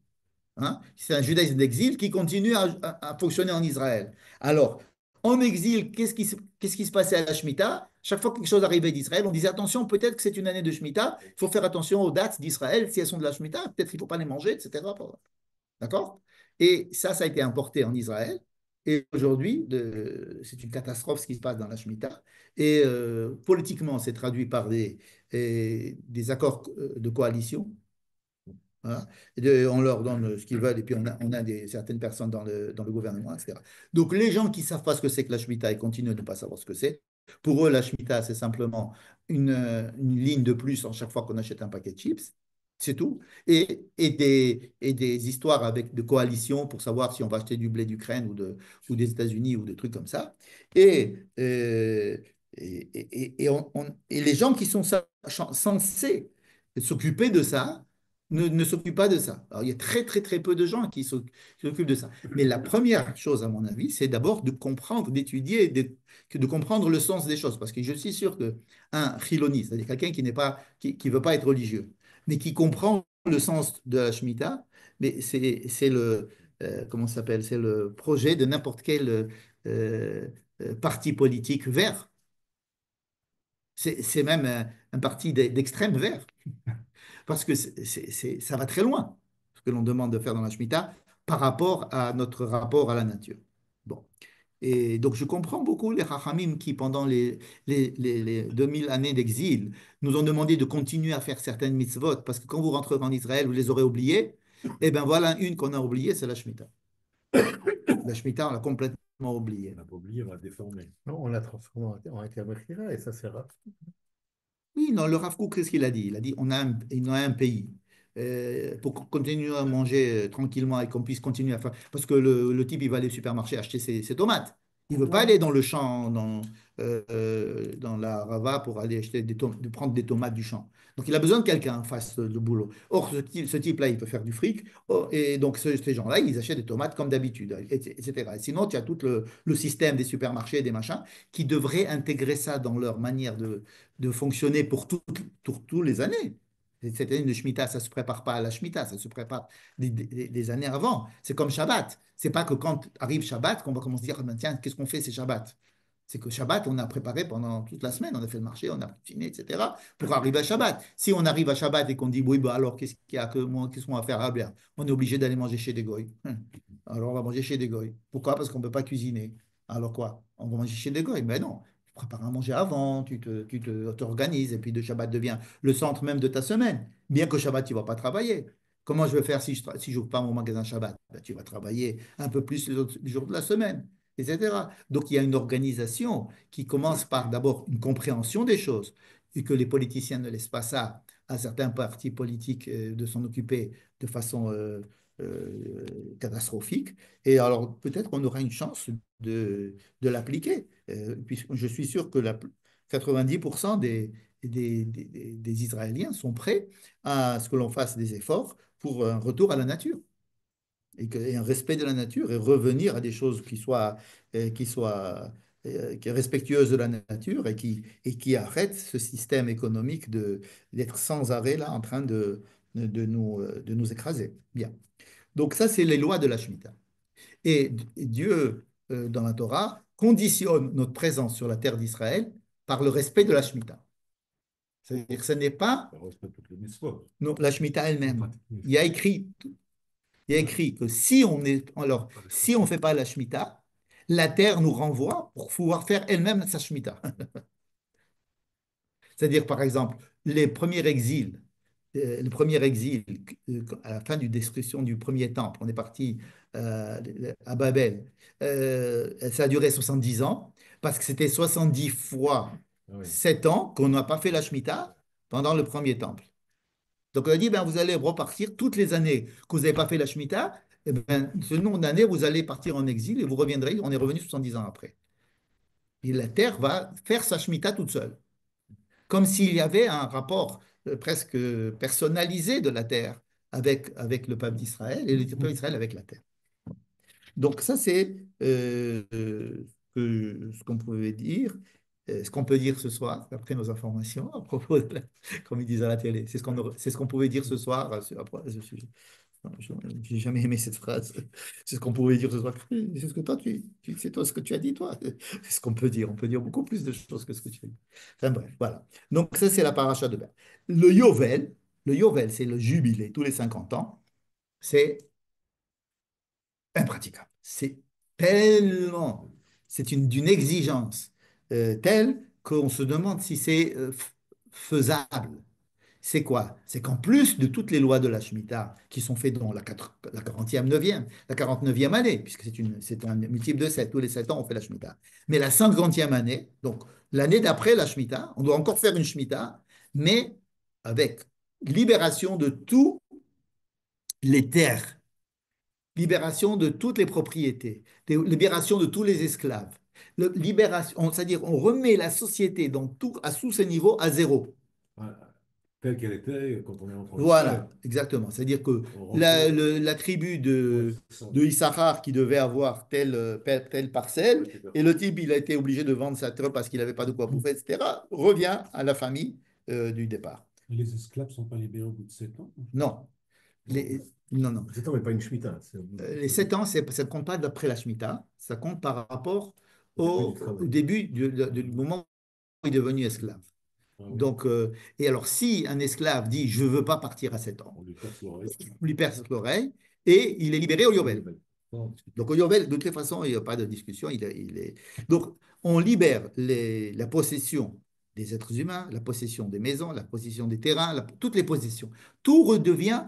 Hein. C'est un judaïsme d'exil qui continue à fonctionner en Israël. Alors, en exil, qu'est-ce qui se passait à la Shemitah? Chaque fois que quelque chose arrivait d'Israël, on disait attention, peut-être que c'est une année de Shemitah, il faut faire attention aux dates d'Israël, si elles sont de la Shemitah, peut-être qu'il ne faut pas les manger, etc. D'accord? Et ça a été importé en Israël. Et aujourd'hui, c'est une catastrophe ce qui se passe dans la Shemitah. Et politiquement, c'est traduit par des accords de coalition. Voilà. On leur donne ce qu'ils veulent et puis on a certaines personnes dans le gouvernement, etc. Donc les gens qui ne savent pas ce que c'est que la Shemitah et continuent de ne pas savoir ce que c'est, pour eux, la Shemitah, c'est simplement une ligne de plus en chaque fois qu'on achète un paquet de chips. C'est tout. Et des histoires avec de coalitions pour savoir si on va acheter du blé d'Ukraine ou des États-Unis ou des trucs comme ça. Et, euh, et les gens qui sont censés s'occuper de ça, ne s'occupe pas de ça. Alors, il y a très, très, très peu de gens qui s'occupent de ça. Mais la première chose, à mon avis, c'est d'abord de comprendre, d'étudier, de comprendre le sens des choses. Parce que je suis sûr qu'un chiloni, c'est-à-dire quelqu'un qui veut pas être religieux, mais qui comprend le sens de la Shemitah, mais c'est comment ça s'appelle? C'est le projet de n'importe quel parti politique vert. C'est même un parti d'extrême vert. Parce que ça va très loin, ce que l'on demande de faire dans la Shemitah, par rapport à notre rapport à la nature. Bon. Et donc, je comprends beaucoup les Chachamim qui, pendant les 2000 années d'exil, nous ont demandé de continuer à faire certaines mitzvot, parce que quand vous rentrez en Israël, vous les aurez oubliées. Et bien voilà une qu'on a oubliée, c'est la Shemitah. La Shemitah, on l'a complètement oubliée. On n'a pas oublié, on l'a déformé. Non, on l'a transformé en intermédiaire et ça c'est rare. Oui, non, le Rav Kook, qu'est-ce qu'il a dit? Il a dit on a un pays. Pour qu'on continue à manger tranquillement et qu'on puisse continuer à faire. Parce que le type, il va aller au supermarché acheter ses tomates. Il ne veut pas aller dans le champ, dans la rava pour aller acheter de prendre des tomates du champ. Donc, il a besoin de quelqu'un en face de boulot. Or, ce type-là, il peut faire du fric. Oh, et donc, ces gens-là, ils achètent des tomates comme d'habitude, etc. Et sinon, tu as tout le système des supermarchés, des machins, qui devraient intégrer ça dans leur manière de fonctionner pour tous les années. Cette année de Shemitah, ça ne se prépare pas à la Shemitah, ça se prépare des années avant. C'est comme Shabbat. C'est pas que quand arrive Shabbat qu'on va commencer à dire, ben, tiens, qu'est-ce qu'on fait, c'est Shabbat. C'est que Shabbat, on a préparé pendant toute la semaine, on a fait le marché, on a cuisiné, etc., pour arriver à Shabbat. Si on arrive à Shabbat et qu'on dit, oui, bah alors, qu'est-ce qu'on va faire? Ah bien, on est obligé d'aller manger chez des goy. Alors, on va manger chez des goy. Pourquoi? Parce qu'on ne peut pas cuisiner. Alors quoi? On va manger chez des goy? Mais non, tu prépares à manger avant, t'organises, et puis de Shabbat devient le centre même de ta semaine. Bien que Shabbat, tu ne vas pas travailler. Comment je vais faire si je n'ouvre pas mon magasin Shabbat? Ben, tu vas travailler un peu plus les jours de la semaine, etc. Donc, il y a une organisation qui commence par d'abord une compréhension des choses, et que les politiciens ne laissent pas ça à certains partis politiques de s'en occuper de façon catastrophique. Et alors, peut-être qu'on aura une chance de l'appliquer. Puisque je suis sûr que 90% des Israéliens sont prêts à ce que l'on fasse des efforts pour un retour à la nature et un respect de la nature et revenir à des choses qui soient respectueuses de la nature et qui arrêtent ce système économique d'être sans arrêt là en train de nous écraser. Bien. Donc ça, c'est les lois de la Shemitah. Et Dieu, dans la Torah, conditionne notre présence sur la terre d'Israël par le respect de la Shemitah. C'est-à-dire que ce n'est pas On respecte toutes les mitzvot. non, la Shemitah elle-même. Pratique. Il y a écrit, il y a écrit que si on ne fait pas la Shemitah, la terre nous renvoie pour pouvoir faire elle-même sa Shemitah. C'est-à-dire, par exemple, le premier exil, à la fin de destruction du premier temple, on est parti à Babel, ça a duré 70 ans, parce que c'était 70 fois Ah oui. 7 ans qu'on n'a pas fait la Shemitah pendant le premier temple. Donc on a dit, ben, vous allez repartir toutes les années que vous n'avez pas fait la Shemitah, et ben, ce nombre d'années, vous allez partir en exil et vous reviendrez, on est revenu 70 ans après. Et la terre va faire sa Shemitah toute seule comme s'il y avait un rapport presque personnalisé de la terre avec le peuple d'Israël et le peuple d'Israël avec la terre. Donc ça, c'est ce qu'on pouvait dire, ce qu'on peut dire ce soir, après nos informations, à propos comme ils disent à la télé. C'est ce qu'on pouvait dire ce soir à ce sujet. J'ai jamais aimé cette phrase. C'est ce qu'on pouvait dire ce soir. C'est ce que toi, c'est toi ce que tu as dit, toi. C'est ce qu'on peut dire. On peut dire beaucoup plus de choses que ce que tu as dit. Enfin bref, voilà. Donc ça, c'est la paracha de Ber. Le Yovel, c'est le jubilé tous les 50 ans. C'est impraticable. C'est tellement, d'une exigence telle qu'on se demande si c'est faisable. C'est quoi? C'est qu'en plus de toutes les lois de la Shemitah qui sont faites dans la 40e, 9e, la 49e année, puisque c'est un multiple de 7, tous les 7 ans on fait la Shemitah. Mais la 50e année, donc l'année d'après la Shemitah, on doit encore faire une Shemitah, mais avec libération de tous les terres, libération de toutes les propriétés, libération de tous les esclaves. Libération, c'est-à-dire on remet la société dans tout, à tous ses niveaux à zéro. Ouais, telle qu'elle était quand on est entré en Israël. Voilà, exactement. C'est-à-dire que On rentrait. la tribu Ouais, c'est ça. de Issachar qui devait avoir telle parcelle, Super. et le type, il a été obligé de vendre sa terre parce qu'il n'avait pas de quoi bouffer, etc., revient à la famille du départ. Et les esclaves ne sont pas libérés au bout de 7 ans? Non, les, non, non. C'est mais pas une Shemitah. Les 7 ans, ça ne compte pas d'après la Shemitah, ça compte par rapport Au début du au travail. début du moment où il est devenu esclave. Ah oui, Donc, et alors, si un esclave dit je ne veux pas partir à 7 ans, on lui perce l'oreille. on lui perce l'oreille et il est libéré au Yovel. Non, Donc, au Yovel, de toute façon, il n'y a pas de discussion. Donc, on libère la possession des êtres humains, la possession des maisons, la possession des terrains, toutes les possessions. Tout redevient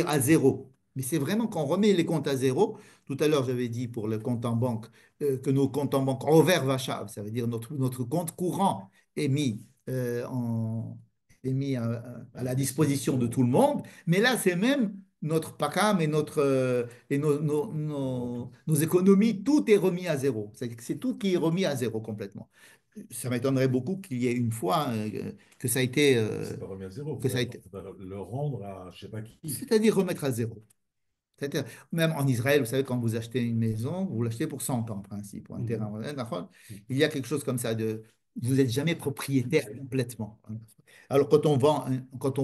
à zéro. Mais c'est vraiment qu'on remet les comptes à zéro. Tout à l'heure, j'avais dit pour le compte en banque que nos comptes en banque envers Vachav, ça veut dire notre compte courant est mis, est mis à la disposition de tout le monde. Mais là, c'est même notre PACAM et nos économies, tout est remis à zéro. C'est tout qui est remis à zéro complètement. Ça m'étonnerait beaucoup qu'il y ait une fois que ça a été, c'est pas remis à zéro. que ça a été, Faut le rendre à je sais pas qui. c'est-à-dire remettre à zéro. C'est-à-dire, même en Israël, vous savez, quand vous achetez une maison, vous l'achetez pour 100 ans en principe, ou un terrain. D'accord. Il y a quelque chose comme ça de, vous n'êtes jamais propriétaire complètement. Alors quand on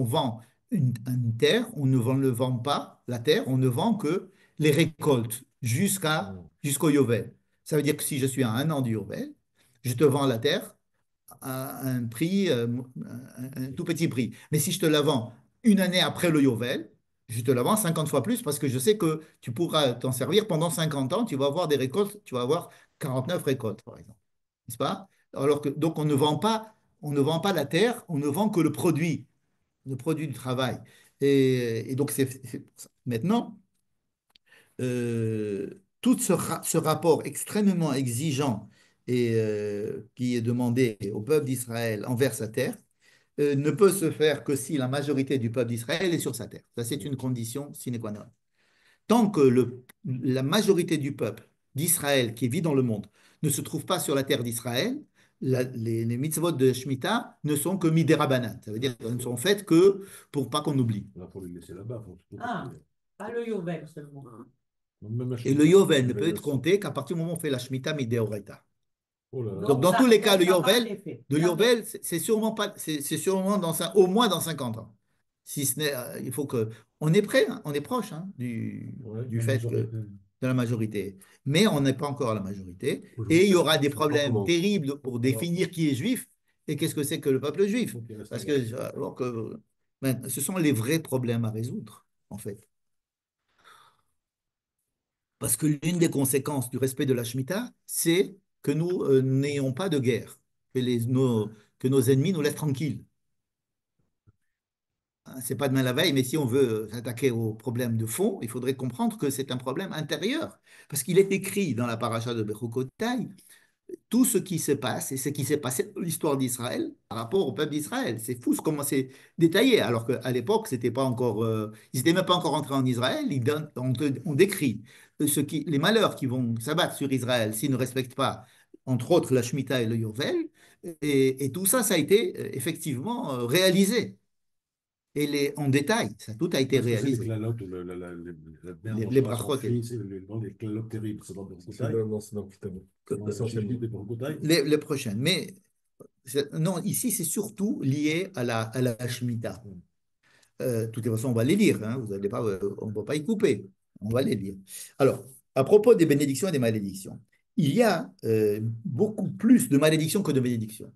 vend une terre, on ne le vend pas, la terre, on ne vend que les récoltes jusqu'au Yovel. Ça veut dire que si je suis à 1 an du Yovel, je te vends la terre à un prix, un tout petit prix. Mais si je te la vends une année après le Yovel, je te la vends 50 fois plus parce que je sais que tu pourras t'en servir pendant 50 ans, tu vas avoir des récoltes, tu vas avoir 49 récoltes, par exemple. N'est-ce pas? Alors que, donc, on ne vend pas la terre, on ne vend que le produit du travail. Et donc, c'est pour ça. Maintenant, tout ce rapport extrêmement exigeant et qui est demandé au peuple d'Israël envers sa terre ne peut se faire que si la majorité du peuple d'Israël est sur sa terre. Ça, c'est une condition sine qua non. Tant que la majorité du peuple d'Israël qui vit dans le monde ne se trouve pas sur la terre d'Israël, les mitzvot de Shemitah ne sont que midérabanan. Ça veut dire qu'elles ne sont faites que pour pas qu'on oublie. Là, pour les laisser là-bas, faut tout Ah, partir. pas le Yovel seulement. Même la Et le Shemitah, Yovel ne le peut être aussi. compté qu'à partir du moment où on fait la Shemitah midéoraita. Oh là là. Donc, dans tous les cas, le ça n'a pas Yovel, un effet. de Jamais. Yovel, c'est sûrement pas, c'est sûrement au moins dans 50 ans. Si ce n'est, il faut que, on est prêt, hein, on est proche hein, Ouais, du la fait que majorité. de la majorité, mais on n'est pas encore à la majorité. Aujourd'hui, Et il y aura des ça dépend problèmes comment. terribles pour définir qui est juif et qu'est-ce que c'est que le peuple juif. Donc, il reste Parce là. que, alors que ben, ce sont les vrais problèmes à résoudre, en fait. Parce que l'une des conséquences du respect de la Shemitah, c'est que nous n'ayons pas de guerre, que nos ennemis nous laissent tranquilles. Hein, c'est pas demain la veille, mais si on veut s'attaquer au problème de fond, il faudrait comprendre que c'est un problème intérieur. Parce qu'il est écrit dans la paracha de Bechukotai, tout ce qui se passe et ce qui s'est passé dans l'histoire d'Israël par rapport au peuple d'Israël. C'est fou comment c'est détaillé, alors qu'à l'époque, c'était pas encore, ils n'étaient même pas encore entrés en Israël. On décrit les malheurs qui vont s'abattre sur Israël s'ils ne respectent pas, entre autres, la Shemitah et le Yovel. Et tout ça, ça a été effectivement réalisé. En détail, ça tout a été Est-ce que c'est les réalisé. clalotes ou la merde Les entre son brachot, fils, les clalotes terribles, c'est dans le C'est Berkoutaï, non, c'est dans le Kitab. dans la Essentiellement. Chachit des Berkoutaï. les prochaines. Mais non, ici, c'est surtout lié à la Shemitah. De toute façon, on va les lire, hein, vous allez pas, on ne va pas y couper, on va les lire. Alors, à propos des bénédictions et des malédictions, il y a beaucoup plus de malédictions que de bénédictions.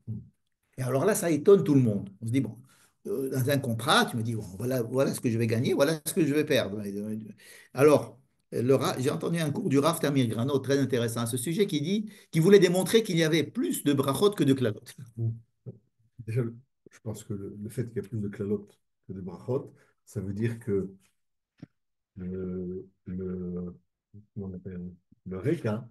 Et alors là, ça étonne tout le monde. On se dit, bon, dans un contrat, tu me dis, bon, voilà ce que je vais gagner, voilà ce que je vais perdre. Alors, J'ai entendu un cours du Rav Tamir Grano très intéressant à ce sujet qui voulait démontrer qu'il y avait plus de brachot que de klalot. Déjà, je pense que le fait qu'il y ait plus de klalotes que de brachot, ça veut dire que comment on appelle, le reka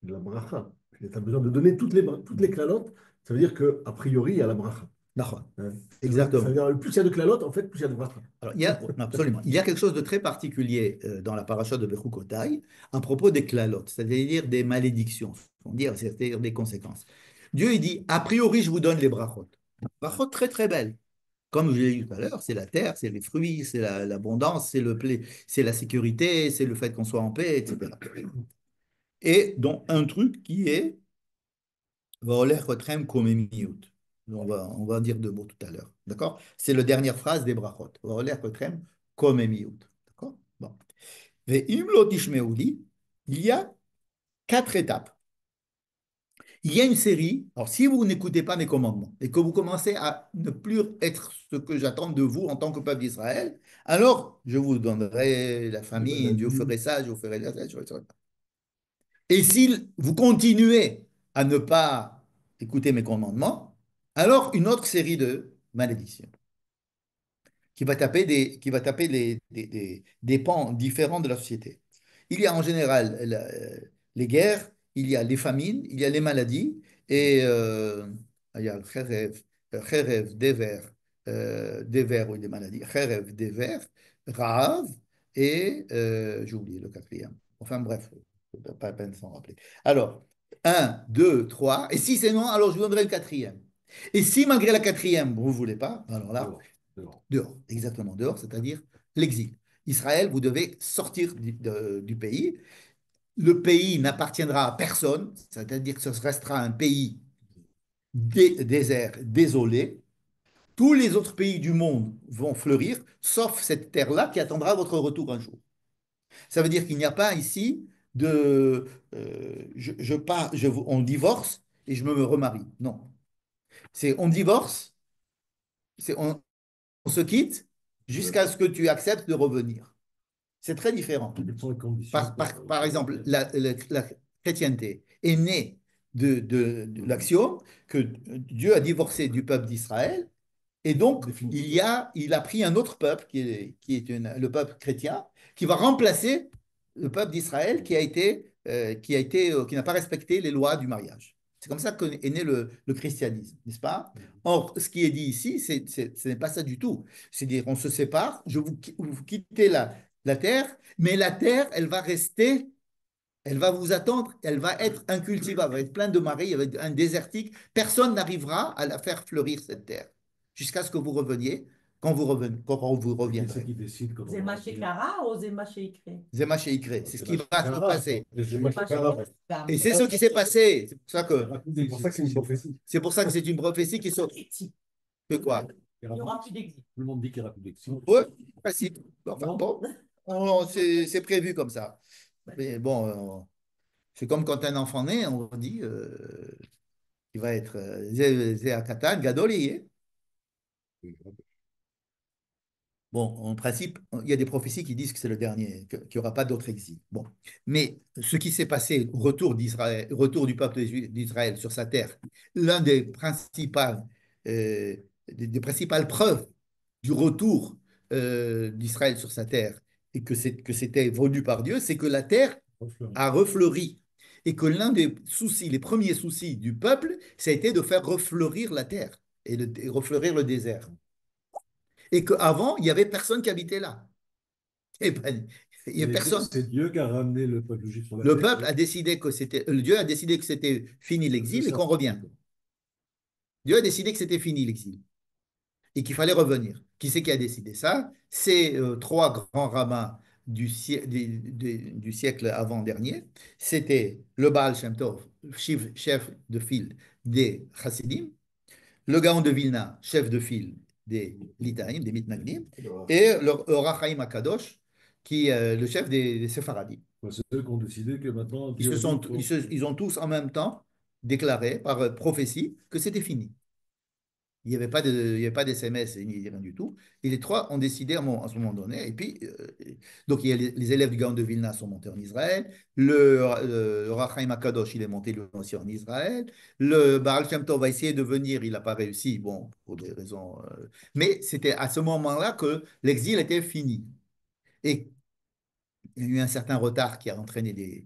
de la bracha. Tu as besoin de donner toutes les klalotes, ça veut dire qu'a priori, il y a la bracha. D'accord. Hein. Ça veut Exactement. dire, plus il y a de klalotes, en fait, plus il y a de bracha. Alors, absolument. Il y a quelque chose de très particulier dans la paracha de Bechukotai à propos des klalot, c'est-à-dire des malédictions, c'est-à-dire des conséquences. Dieu, il dit, a priori, je vous donne les brachot. Brachot très, très belles. Comme je l'ai dit tout à l'heure, c'est la terre, c'est les fruits, c'est l'abondance, c'est la sécurité, c'est le fait qu'on soit en paix, etc. Et dont un truc qui est Va'olech Rotrem Komemiyut. On va dire deux mots tout à l'heure. D'accord? C'est la dernière phrase des brachot. Va'olech Rotrem Komemiyut. D'accord? Bon. Ve'im lo tishmeuli, il y a quatre étapes. Il y a une série. Alors, si vous n'écoutez pas mes commandements et que vous commencez à ne plus être ce que j'attends de vous en tant que peuple d'Israël, alors je vous donnerai la famine, je vous ferai ça, je vous ferai ça, je vous ferai ça. Et si vous continuez à ne pas écouter mes commandements, alors une autre série de malédictions qui va taper des pans différents de la société. Il y a en général les guerres, il y a les famines, il y a les maladies, et il y a le kherev, des vers, oui, des maladies, kherev, des vers, raav, et j'ai oublié le quatrième. Enfin bref, pas la peine de s'en rappeler. Alors, un, deux, trois, et si c'est non, alors je vous donnerai le quatrième. Et si malgré la quatrième, vous ne voulez pas, alors là, Dehors, dehors. dehors, exactement dehors, c'est-à-dire l'exil. Israël, vous devez sortir du pays. Le pays n'appartiendra à personne, c'est-à-dire que ce restera un pays désert, désolé. Tous les autres pays du monde vont fleurir, sauf cette terre-là qui attendra votre retour un jour. Ça veut dire qu'il n'y a pas ici de je pars, on divorce et je me remarie. Non. C'est on divorce, on se quitte jusqu'à ce que tu acceptes de revenir. C'est très différent. Quelles sont les conditions Par exemple, la chrétienté est née de l'axiome que Dieu a divorcé du peuple d'Israël et donc il a pris un autre peuple qui est le peuple chrétien qui va remplacer le peuple d'Israël qui n'a pas respecté les lois du mariage. C'est comme ça qu'est né le christianisme, n'est-ce pas? Or, ce qui est dit ici, ce n'est pas ça du tout. C'est dire, on se sépare, vous quittez la terre, mais la terre, elle va rester, elle va vous attendre, elle va être incultivable, elle va être pleine de marais, elle va être un désertique. Personne n'arrivera à la faire fleurir, cette terre, jusqu'à ce que vous reveniez, quand vous Qui c'est reviendrez. qui décide quand on va Zema revenir? Shekara ou Zema Sheikre? Zema Sheikre, c'est ce qui va se Ah, passer. et c'est Zema Shekara. Shekara. Et c'est ce qui s'est passé. C'est pour ça que c'est une prophétie. C'est pour ça que c'est une prophétie qui sort. Que quoi? Il n'y aura plus d'exil. Tout le monde dit qu'il n'y aura plus d'exil. Oui, principe. Enfin, Non. bon, c'est prévu comme ça. Mais bon, c'est comme quand un enfant naît, on dit qu'il va être Zéakatan, Gadoli. Hein. Bon, en principe, il y a des prophéties qui disent que c'est le dernier, qu'il n'y aura pas d'autre exil. Bon. Mais ce qui s'est passé au retour d'Israël, retour du peuple d'Israël sur sa terre, l'un euh, des principales preuves du retour d'Israël sur sa terre et que c'était voulu par Dieu, c'est que la terre a refleuri. Et que l'un des soucis, les premiers soucis du peuple, ça a été de faire refleurir la terre et refleurir le désert. Et qu'avant, il n'y avait personne qui habitait là. Et ben, il y a personne. C'est Dieu qui a ramené le peuple juif sur la Le terre. peuple a décidé que c'était, Dieu a décidé que c'était fini l'exil et qu'on revient. Dieu a décidé que c'était fini l'exil et qu'il fallait revenir. Qui c'est qui a décidé ça? C'est trois grands rabbins du siècle avant-dernier. C'était le Baal Shem Tov, chef de file des Chassidim, le Gaon de Vilna, chef de file des Litaïm, des Mitnagdim, et le Ohr HaChaim HaKadosh, qui est le chef des Séfaradim. C'est eux qui ont décidé que maintenant, Ils, Dieu se a sont, dit, ils, faut- se- ils ont tous en même temps déclaré par prophétie que c'était fini. Il y avait pas d'SMS ni rien du tout. Et les trois ont décidé à ce moment donné. Et puis, donc, il y a les élèves du Gaon de Vilna sont montés en Israël. Le Rav Chaim Akadosh, il est monté lui aussi en Israël. Le Baal Shem Tov a essayé de venir, il n'a pas réussi, bon, pour des raisons. Mais c'était à ce moment-là que l'exil était fini. Et il y a eu un certain retard qui a entraîné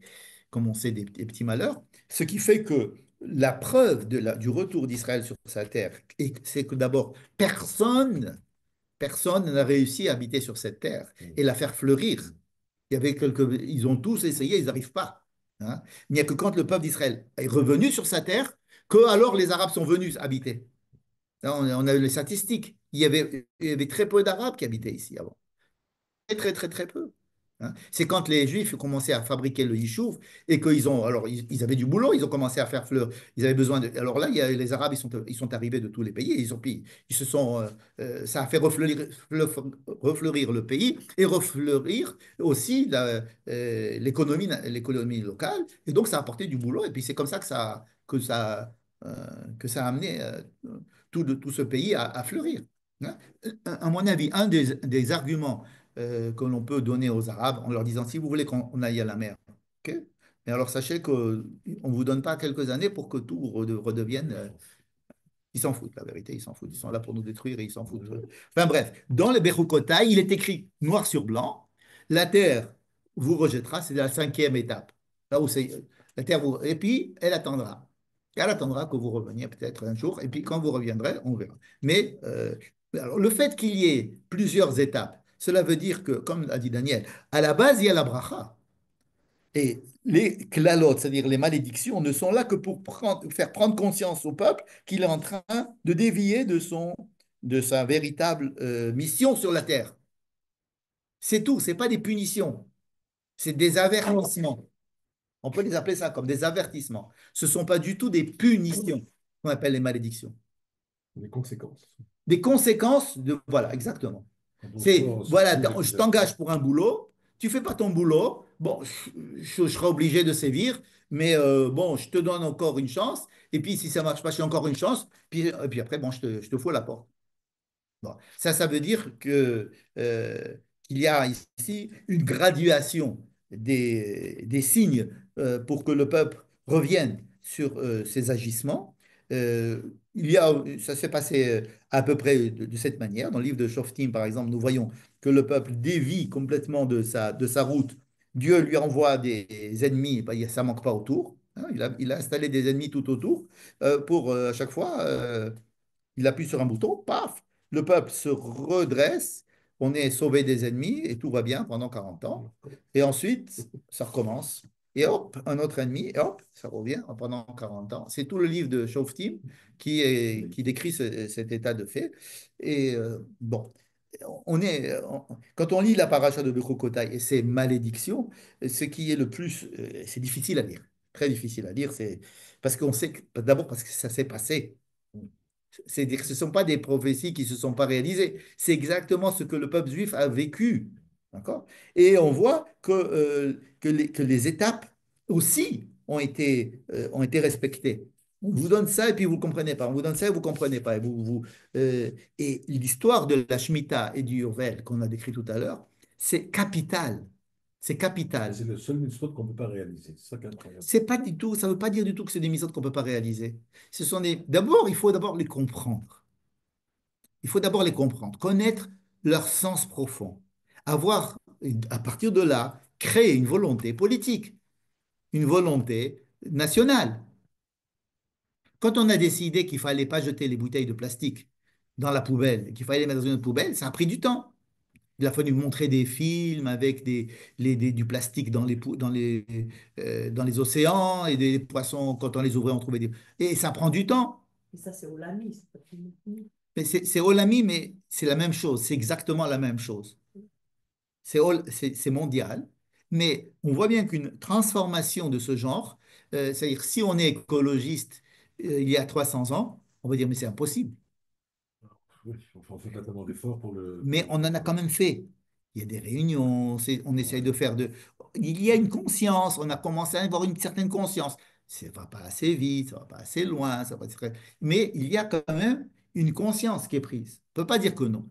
comme on sait, des petits malheurs. Ce qui fait que la preuve du retour d'Israël sur sa terre, c'est que d'abord, personne n'a réussi à habiter sur cette terre et la faire fleurir. Ils ont tous essayé, ils n'arrivent pas. Hein. Il n'y a que quand le peuple d'Israël est revenu sur sa terre que alors les Arabes sont venus habiter. Là, on a eu les statistiques. Il y avait très peu d'Arabes qui habitaient ici avant. Très peu. Hein. C'est quand les Juifs ont commencé à fabriquer le yishuv et alors ils avaient du boulot, ils ont commencé à faire fleur, ils avaient besoin de, alors là, les Arabes, ils sont arrivés de tous les pays, ils se sont, ça a fait refleurir le pays et refleurir aussi l'économie locale et donc ça a apporté du boulot et puis c'est comme ça euh, que ça a amené tout ce pays à fleurir. Hein. À mon avis, un des arguments que l'on peut donner aux Arabes en leur disant si vous voulez qu'on aille à la mer, ok. Mais alors sachez qu'on ne vous donne pas quelques années pour que tout redevienne. Ils s'en foutent, la vérité, ils s'en foutent. Ils sont là pour nous détruire et ils s'en foutent. Enfin bref, dans le Bechukotai, il est écrit noir sur blanc la terre vous rejettera, c'est la cinquième étape. Là où c'est la terre vous. Et puis elle attendra. Elle attendra que vous reveniez peut-être un jour. Et puis quand vous reviendrez, on verra. Mais alors, le fait qu'il y ait plusieurs étapes, cela veut dire que, comme a dit Daniel, à la base, il y a la bracha. Et les klalot, c'est-à-dire les malédictions, ne sont là que pour faire prendre conscience au peuple qu'il est en train de dévier de sa véritable mission sur la terre. C'est tout, ce n'est pas des punitions, c'est des avertissements. On peut les appeler ça comme des avertissements. Ce ne sont pas du tout des punitions qu'on appelle les malédictions. Les conséquences. Des conséquences de... Voilà, exactement. C'est, voilà, je t'engage pour un boulot, tu fais pas ton boulot, bon, je serai obligé de sévir, mais bon, je te donne encore une chance, et puis si ça marche pas, j'ai encore une chance, et puis après, bon, je te fous à la porte. Bon, ça veut dire qu'il y a ici une graduation des signes pour que le peuple revienne sur ses agissements. Euh, Ça s'est passé à peu près de cette manière. Dans le livre de Shoftim, par exemple, nous voyons que le peuple dévie complètement de sa route. Dieu lui envoie des ennemis, ben, ça ne manque pas autour. Hein. Il a installé des ennemis tout autour pour à chaque fois. Il appuie sur un bouton, paf, le peuple se redresse, on est sauvé des ennemis et tout va bien pendant 40 ans. Et ensuite, ça recommence. Et hop, un autre ennemi, et hop, ça revient pendant 40 ans. C'est tout le livre de Shoftim qui décrit cet état de fait. Et bon, quand on lit la paracha de Bechukotai et ses malédictions, ce qui est le plus, c'est difficile à lire, très difficile à lire, c'est parce qu'on sait, d'abord parce que ça s'est passé. C'est-à-dire que ce ne sont pas des prophéties qui ne se sont pas réalisées. C'est exactement ce que le peuple juif a vécu. D'accord? Et on voit que les étapes aussi ont été respectées. On vous donne ça et puis vous ne comprenez pas. On vous donne ça et vous ne comprenez pas. Et l'histoire de la Shemitah et du Yovel qu'on a décrit tout à l'heure, c'est capital. C'est capital. C'est le seul mitzvot qu'on ne peut pas réaliser. C'est ça qui est incroyable. C'est pas du tout, ça ne veut pas dire du tout que c'est des mitzvot qu'on ne peut pas réaliser. D'abord, il faut d'abord les comprendre. Il faut d'abord les comprendre, connaître leur sens profond, avoir, à partir de là, créer une volonté politique, une volonté nationale. Quand on a décidé qu'il ne fallait pas jeter les bouteilles de plastique dans la poubelle, qu'il fallait les mettre dans une poubelle, ça a pris du temps. Il a fallu montrer des films avec du plastique dans les océans et des poissons, quand on les ouvrait, on trouvait des... Et ça prend du temps. Et ça, c'est au Lamy, c'est pas fini. Mais c'est Olami, mais c'est la même chose, c'est exactement la même chose. C'est mondial, mais on voit bien qu'une transformation de ce genre, c'est-à-dire si on est écologiste il y a 300 ans, on va dire mais c'est impossible. Oui, on fait pas tellement d'efforts pour Mais on en a quand même fait. Il y a des réunions, on essaye de faire de... Il y a une conscience, on a commencé à avoir une certaine conscience. Ça ne va pas assez vite, ça ne va pas assez loin, mais il y a quand même une conscience qui est prise. On ne peut pas dire que non.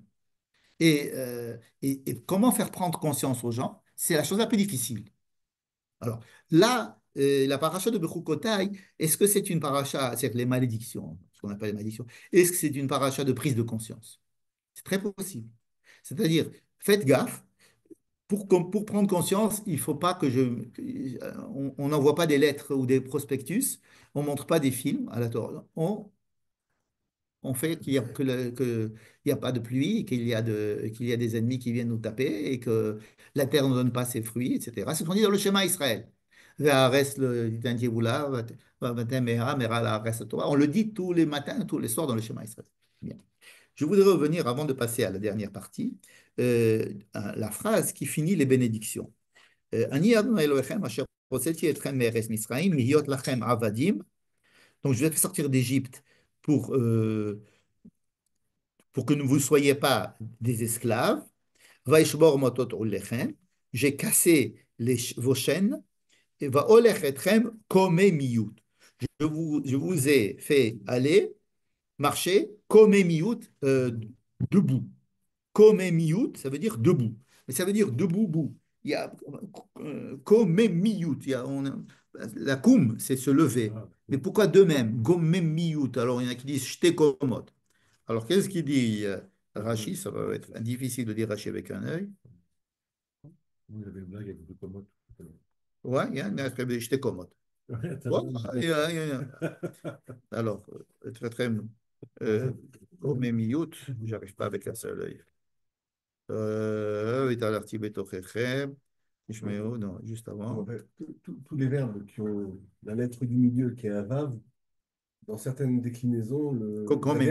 Et comment faire prendre conscience aux gens, c'est la chose la plus difficile. Alors là, la paracha de Bechukotai, est-ce que c'est une paracha, c'est-à-dire les malédictions, ce qu'on appelle les malédictions, est-ce que c'est une paracha de prise de conscience? C'est très possible. C'est-à-dire, faites gaffe, pour prendre conscience, il ne faut pas on n'envoie pas des lettres ou des prospectus, on ne montre pas des films à la Torah. On fait qu'il n'y a pas de pluie, qu'il y a des ennemis qui viennent nous taper et que la terre ne donne pas ses fruits, etc. C'est ce qu'on dit dans le schéma Israël. On le dit tous les matins, tous les soirs dans le schéma Israël. Bien. Je voudrais revenir, avant de passer à la dernière partie, à la phrase qui finit les bénédictions. Ani Adonai Elohechem asher hoceti etchem me'eretz Misraim lihyot lachem avadim. Donc je vais te sortir d'Égypte pour que vous ne soyez pas des esclaves. Vaishbor motot ulechem. J'ai cassé vos chaînes. Et va olech etchem kome miyut. Je vous ai fait aller, marcher, kome miyut, debout. Kome miyut, ça veut dire debout. Mais ça veut dire debout, bout. Il y a kome miyut. La koum, c'est se lever. Mais pourquoi de même? Gome miyut. Alors il y en a qui disent shte komot. Alors qu'est-ce qu'il dit Rashi? Ça va être difficile de dire Rashi avec un œil. Oui, il y avait une blague avec le commode. Ouais, il y a shte komot. Ouais, alors, très très. Kome miyut, j'arrive pas avec un seul œil. Non, juste avant. Tous les verbes qui ont la lettre du milieu qui est un vav, dans certaines déclinaisons,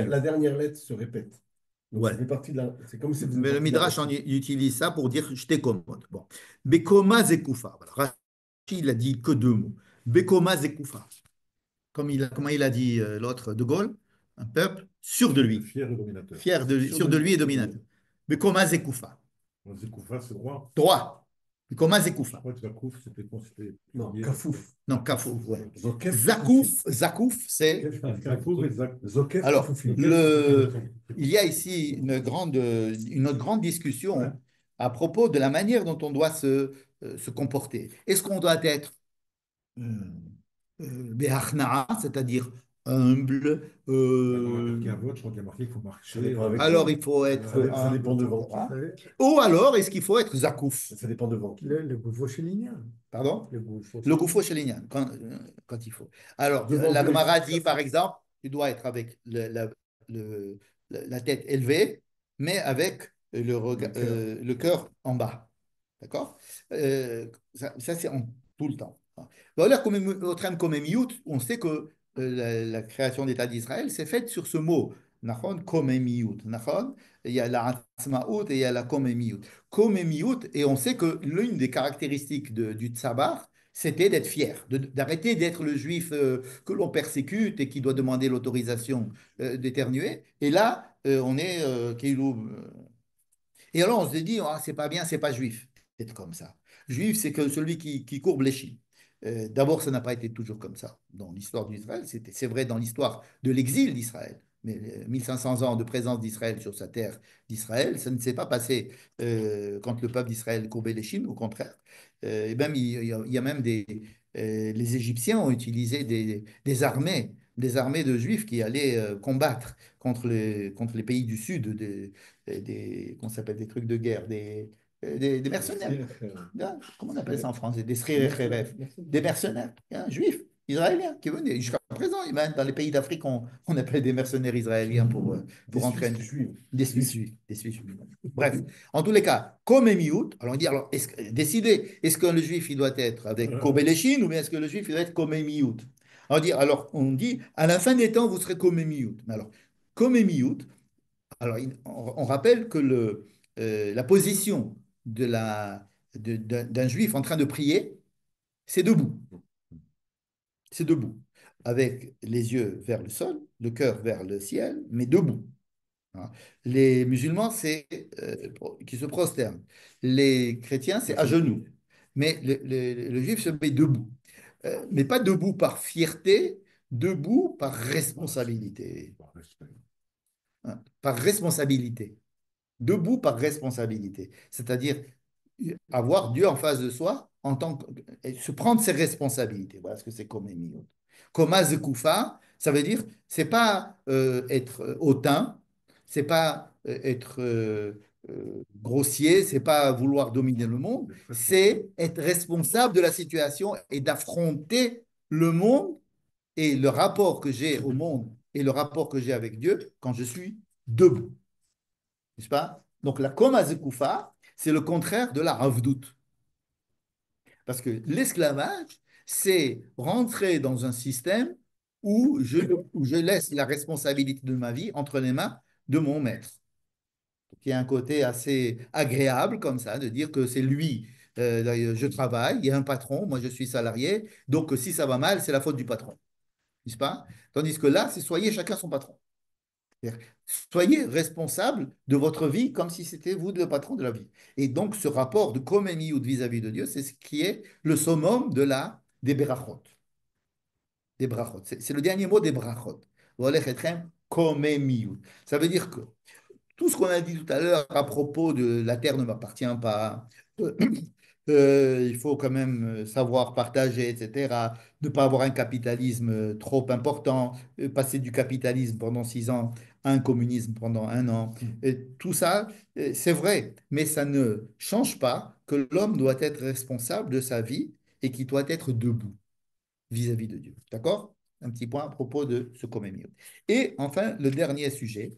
la dernière lettre se répète. Donc Ouais. ça fait partie de la. C'est comme si Mais le Midrash utilise ça pour dire j'étais commode. Bon. Bekoma zekoufa. Voilà. Rashi, il a dit que deux mots. Bekoma zekoufa. Comment il a dit l'autre, De Gaulle, un peuple sûr de lui. Fier et dominateur. Sûr de lui et dominateur. Bekoma zekoufa. Zekoufa, c'est droit. Droit. Bekoma zekoufa. Je crois que Zakouf, c'était quoi? Non, Kafouf. Non, Kafouf, ouais. Zokef, Zakouf, c'est. Kafouf et Zakouf. Zokef, Alors, Kafoufim. il y a ici une autre grande discussion à propos de la manière dont on doit se comporter. Est-ce qu'on doit être Be'achna'a, c'est-à-dire humble Dans la vote, je crois qu'il y a marqué qu'il faut marcher. alors il faut être Ça dépend devant qui. ou alors est-ce qu'il faut être Zakouf? Ça dépend devant qui. Le Goufo chez Lignan. Pardon? Le Goufo. Le Goufo chez Lignan, quand il faut. Alors, la Gemara dit, par exemple, tu dois être avec la tête élevée, mais avec le cœur en bas. D'accord? Ça c'est tout le temps. Voilà, comme miyut, on sait que la création d'État d'Israël s'est faite sur ce mot. Nachon, komemiyut. Nachon, il y a la atzmaout et il y a la komemiyut. Komemiyut, et on sait que l'une des caractéristiques du tsabar, c'était d'être fier, d'arrêter d'être le juif que l'on persécute et qui doit demander l'autorisation d'éternuer. Et là, on est et alors on se dit, ah, c'est pas bien, c'est pas juif d'être comme ça. Juif, c'est que celui qui courbe l'échine. D'abord, ça n'a pas été toujours comme ça dans l'histoire d'Israël. C'est vrai dans l'histoire de l'exil d'Israël. Mais 1500 ans de présence d'Israël sur sa terre d'Israël, ça ne s'est pas passé quand le peuple d'Israël courbait l'échine, au contraire. Et même, il y a même les Égyptiens ont utilisé des armées de juifs qui allaient combattre contre les pays du sud, qu'on s'appelle des trucs de guerre, des mercenaires. Comment on appelle ça en français? Des srirechéref, des mercenaires juifs, israéliens, qui venaient jusqu'à présent. Et même dans les pays d'Afrique, on appelle des mercenaires israéliens pour entraîner. Des Suisses juifs. Des Suisses juifs. Bref, en tous les cas, comme Miout, alors on dit, alors, décider, est-ce que le juif, il doit être avec Kobeleshin ou bien est-ce que le juif, il doit être comme Miout? On dit, à la fin des temps, vous serez comme Miout. Mais alors, comme Miout, alors, on rappelle que la position d'un juif en train de prier, c'est debout. C'est debout, avec les yeux vers le sol, le cœur vers le ciel, mais debout. Les musulmans, c'est qui se prosternent. Les chrétiens, c'est à genoux. Mais le juif se met debout. Mais pas debout par fierté, debout par responsabilité. hein, par responsabilité. Debout par responsabilité. C'est-à-dire avoir Dieu en face de soi en tant que, et se prendre ses responsabilités. Voilà ce que c'est comme Miyot. Koma Zekoufa, ça veut dire, c'est pas être hautain, c'est pas être grossier, c'est pas vouloir dominer le monde, c'est être responsable de la situation et d'affronter le monde et le rapport que j'ai au monde et le rapport que j'ai avec Dieu quand je suis debout. N'est-ce pas? Donc la Koma Zekoufa, c'est le contraire de la Havdout. Parce que l'esclavage, c'est rentrer dans un système où je laisse la responsabilité de ma vie entre les mains de mon maître. Il y a un côté assez agréable comme ça, de dire que c'est lui, je travaille, il y a un patron, moi je suis salarié, donc si ça va mal, c'est la faute du patron. N'est-ce pas? Tandis que là, c'est soyez chacun son patron. Soyez responsable de votre vie comme si c'était vous le patron de la vie. Et donc, ce rapport de Komemiout vis-à-vis de Dieu, c'est ce qui est le summum des Berachot. Des brachot. C'est le dernier mot des brachot. Komemiout. Ça veut dire que tout ce qu'on a dit tout à l'heure à propos de la terre ne m'appartient pas, euh, il faut quand même savoir partager, etc. Ne pas avoir un capitalisme trop important, passer du capitalisme pendant 6 ans à un communisme pendant un an. Et tout ça, c'est vrai, mais ça ne change pas que l'homme doit être responsable de sa vie et qu'il doit être debout vis-à-vis de Dieu. D'accord? Un petit point à propos de ce commémio. Et enfin, le dernier sujet,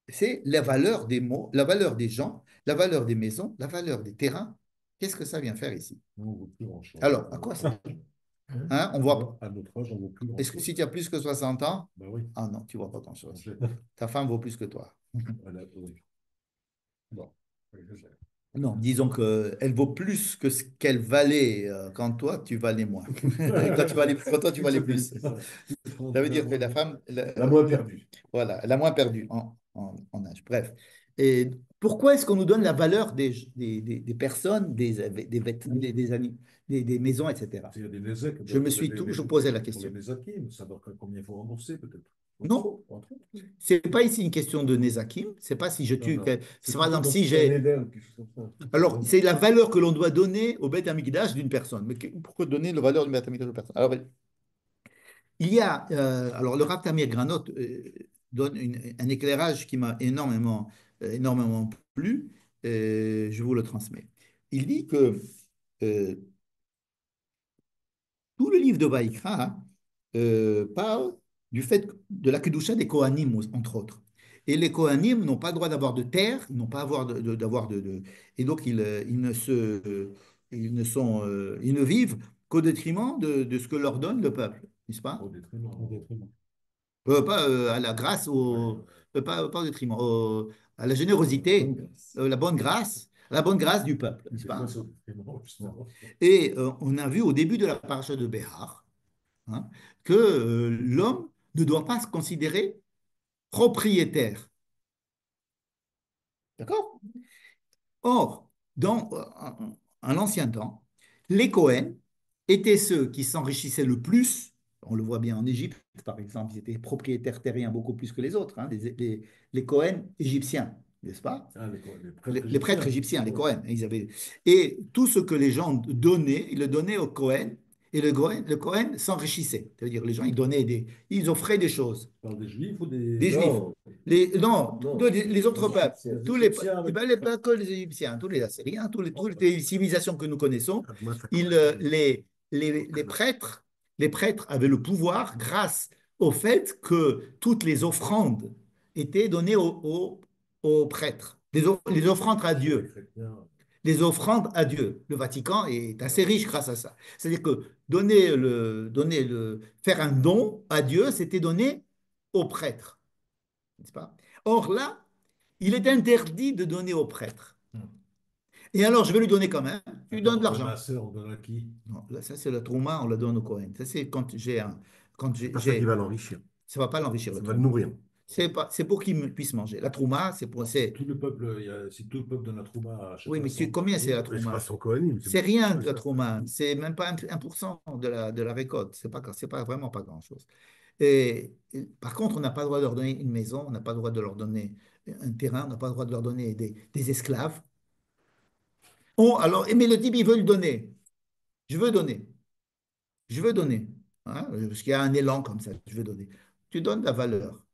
c'est la valeur des mots, la valeur des gens, la valeur des maisons, la valeur des terrains. Qu'est-ce que ça vient faire ici? On ne vaut plus grand-chose. Alors, à quoi ça? Hein, on voit. À notre âge, on ne vaut plus Est-ce que grand-chose. si tu as plus que 60 ans, Ben oui. ah non, tu ne vois pas grand-chose. Je- Ta femme vaut plus que toi. oui. Bon. Oui, je sais. Non, disons qu'elle vaut plus que ce qu'elle valait quand toi, tu valais moins. Quand toi, tu valais plus. Ça veut dire que la femme, La moins perdue. voilà, elle a moins perdu en âge. Bref. Et pourquoi est-ce qu'on nous donne la valeur des personnes, des maisons, etc. Il y a des nézek. Je me suis toujours posé la Pour question. les nézakim, savoir combien il faut rembourser, peut-être. Non, Entre autres. c'est pas ici une question de Nezakim. C'est pas si je Non, tue. non. C'est par exemple si Un j'ai. Éden, quelque chose comme ça. Alors, c'est la valeur que l'on doit donner au Beth Amikdash d'une personne. Mais pourquoi donner la valeur du Beth Amikdash d'une personne? Alors, il y a. Alors, le Rav Tamir Granot donne un éclairage qui m'a énormément plu. Je vous le transmets. Il dit que euh, tout le livre de Vaïkra parle du fait de la Kedusha des Kohanim, entre autres. Et les Kohanim n'ont pas le droit d'avoir de terre, ils n'ont pas avoir d'avoir et donc ils ne vivent qu'au détriment de ce que leur donne le peuple, n'est-ce pas? Au détriment. Au détriment. Pas à la grâce, pas au détriment, à la Bonne générosité, grâce. la bonne grâce du peuple, n'est-ce C'est pas? quoi ça, au détriment, justement? Et on a vu au début de la paracha de Béhar, hein, que l'homme ne doit pas se considérer propriétaire. D'accord? Or, en l'ancien temps, les Cohen étaient ceux qui s'enrichissaient le plus. On le voit bien en Égypte, par exemple, ils étaient propriétaires terriens beaucoup plus que les autres, hein, les Cohen égyptiens, n'est-ce pas? Ah, Les prêtres égyptiens, les Oh. Cohen. Et tout ce que les gens donnaient, ils le donnaient au Cohen, et le Cohen s'enrichissait. C'est-à-dire les gens, ils offraient des choses. Tu parles des juifs ou des... Des Juifs. Non, Non, non. les autres peuples. Les Tous les, Égyptiens, eh ben, pas que les Égyptiens, tous les Assyriens, toutes les civilisations que nous connaissons, ils, les prêtres avaient le pouvoir grâce au fait que toutes les offrandes étaient données aux prêtres, les offrandes à les Dieu. chrétiens. Les offrandes à Dieu. Le Vatican est assez riche grâce à ça. C'est-à-dire que faire un don à Dieu, c'était donner aux prêtres, n'est-ce pas? Or là, il est interdit de donner aux prêtres. Et alors, je vais lui donner quand même. Je lui donne de Attends, l'argent. ma sœur, on donne à qui? Non, là, ça, c'est la trouma, on la donne au Cohen. Ça, c'est quand C'est pas ça qui va l'enrichir. ça ne va pas l'enrichir, Ça le va le trouma. nourrir. C'est pour qu'il puisse manger. La trouma, Tout le peuple, si tout le peuple donne la trouma à chacun oui, mais son- combien c'est la Mais c'est trouma? pas son Kohanim. C'est rien la trauma, c'est même pas 1% de la récolte, c'est pas vraiment pas grand-chose. Et par contre, on n'a pas le droit de leur donner une maison, on n'a pas le droit de leur donner un terrain, on n'a pas le droit de leur donner des esclaves. Alors, mais le type, il veut le donner. Je veux donner. Je veux donner. Hein, parce qu'il y a un élan comme ça. Je veux donner. Tu donnes la valeur.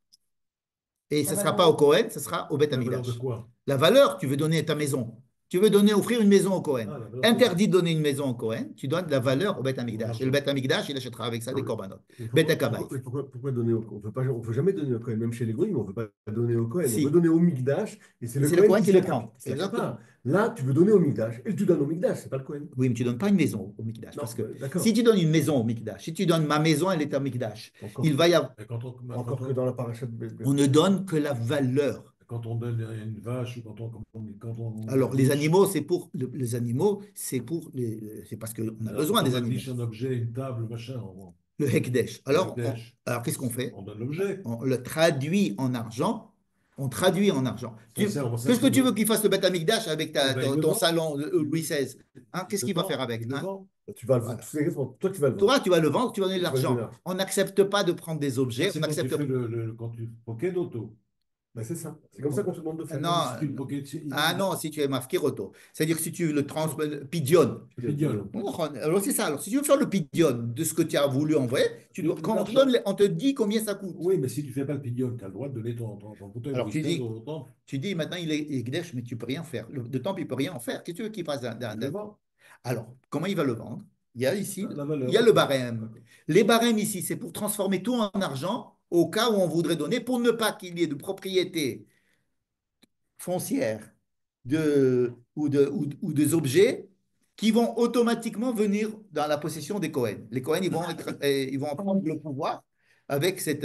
Et La ce ne sera valeur pas au de- Cohen, ce sera au Beth La valeur de Amikdash. quoi? La valeur, tu veux donner ta maison. Tu veux donner, offrir une maison au Cohen. Ah, la valeur de Interdit de donner une maison au Cohen, tu donnes de la valeur au Beth Amikdash. Et le l'argent. Beth Amikdash, il achètera avec ça Non, des mais- korbanot. mais Beth pourquoi, Akabaï. pourquoi donner on veut jamais donner au Cohen, même chez les goïms, on ne veut pas donner au Cohen, on veut Si. donner au Mikdash, et c'est Et le c'est le Cohen Cohen qui qui se le l'accapare. prend. Exactement. Là, tu veux donner au Mikdash, et tu donnes au Mikdash, c'est pas le Cohen. Oui, mais tu ne donnes pas une maison au Mikdash. Non, Parce que d'accord. si tu donnes une maison au Mikdash, si tu donnes ma maison, elle est au Mikdash, Encore, il va y avoir, Et quand encore que dans la paracha de on ne donne que la valeur. quand on donne une vache ou quand on Alors, les affiche- animaux, les animaux, c'est parce qu'on a alors, besoin quand des on animaux. affiche un objet, une table, machin, Le Hekdesh. le Alors qu'est-ce qu'on fait? on donne l'objet. On le traduit en argent. On traduit en argent. Ça Qu'est-ce que sert tu de- veux qu'il fasse le Beth Amikdash avec Eh ben, il le ton vend. salon Louis XVI? Hein, qu'est-ce Le qu'il va vend, faire avec? il le Hein? vend. Tu vas le Voilà. toi, tu vas le vendre. Toi, tu vas le vendre, tu vas donner de Tu vas lui donner l'argent. l'argent. On n'accepte pas de prendre des objets. C'est On quand tu n'accepte fais quand tu pocket auto. Ben, c'est ça. C'est comme ça qu'on te demande de faire. Non, Si tu le pocket, non, si tu es mafkiroto. C'est-à-dire que si tu le pidion. Pidion. Alors c'est ça. Alors si tu veux faire le pidion de ce que tu as voulu envoyer, quand on te dit combien ça coûte. Oui, mais si tu ne fais pas le pidion, tu as le droit de donner ton fauteuil Alors tu dis, au temple. tu dis maintenant il est Ekdesh, mais tu peux rien faire. Le temple, il peut rien en faire. Qu'est-ce que tu veux qu'il fasse Il le vend. Alors, comment il va le vendre? Il y a ici, La valeur. il y a le barème. Les barèmes ici, c'est pour transformer tout en argent au cas où on voudrait donner, pour ne pas qu'il y ait de propriété foncière ou des objets qui vont automatiquement venir dans la possession des Cohen. Les Cohen, ils vont prendre le pouvoir avec cet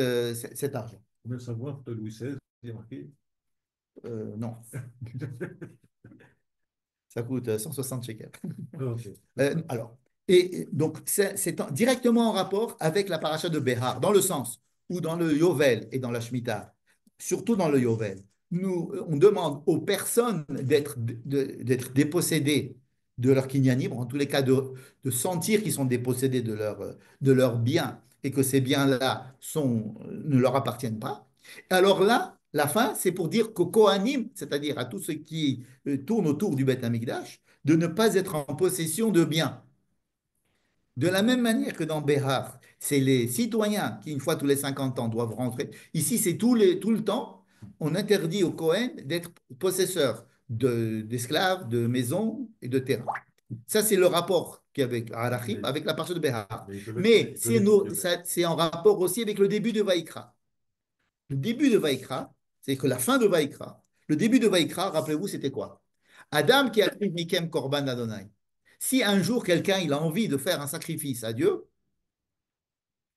argent. Combien ça vaut un fauteuil Louis XVI? Il y a marqué. Non, ça coûte 160 shekels. Ah, ok. Alors, et donc, c'est directement en rapport avec la paracha de Béhar, dans le sens où dans le Yovel et dans la Shemitah, surtout dans le Yovel, on demande aux personnes d'être dépossédées de leur kinyanim, en tous les cas de sentir qu'ils sont dépossédés de leurs biens et que ces biens-là ne leur appartiennent pas. Alors là, la fin, c'est pour dire qu'au Kohanim, c'est-à-dire à tous ceux qui tournent autour du Beth Amikdash, de ne pas être en possession de biens. De la même manière que dans Béhar, c'est les citoyens qui, une fois tous les 50 ans, doivent rentrer. Ici, c'est tout le temps. On interdit aux Cohen d'être possesseurs d'esclaves, de maisons et de terrains. Ça, c'est le rapport qu'il y a avec Arachim, avec la partie de Béhar. Mais c'est en rapport aussi avec le début de Vaïkra. Le début de Vaïkra, c'est que la fin de Vaïkra, le début de Vaïkra, rappelez-vous, c'était quoi? Adam qui a pris Mikem Korban Adonai. Si un jour quelqu'un il a envie de faire un sacrifice à Dieu,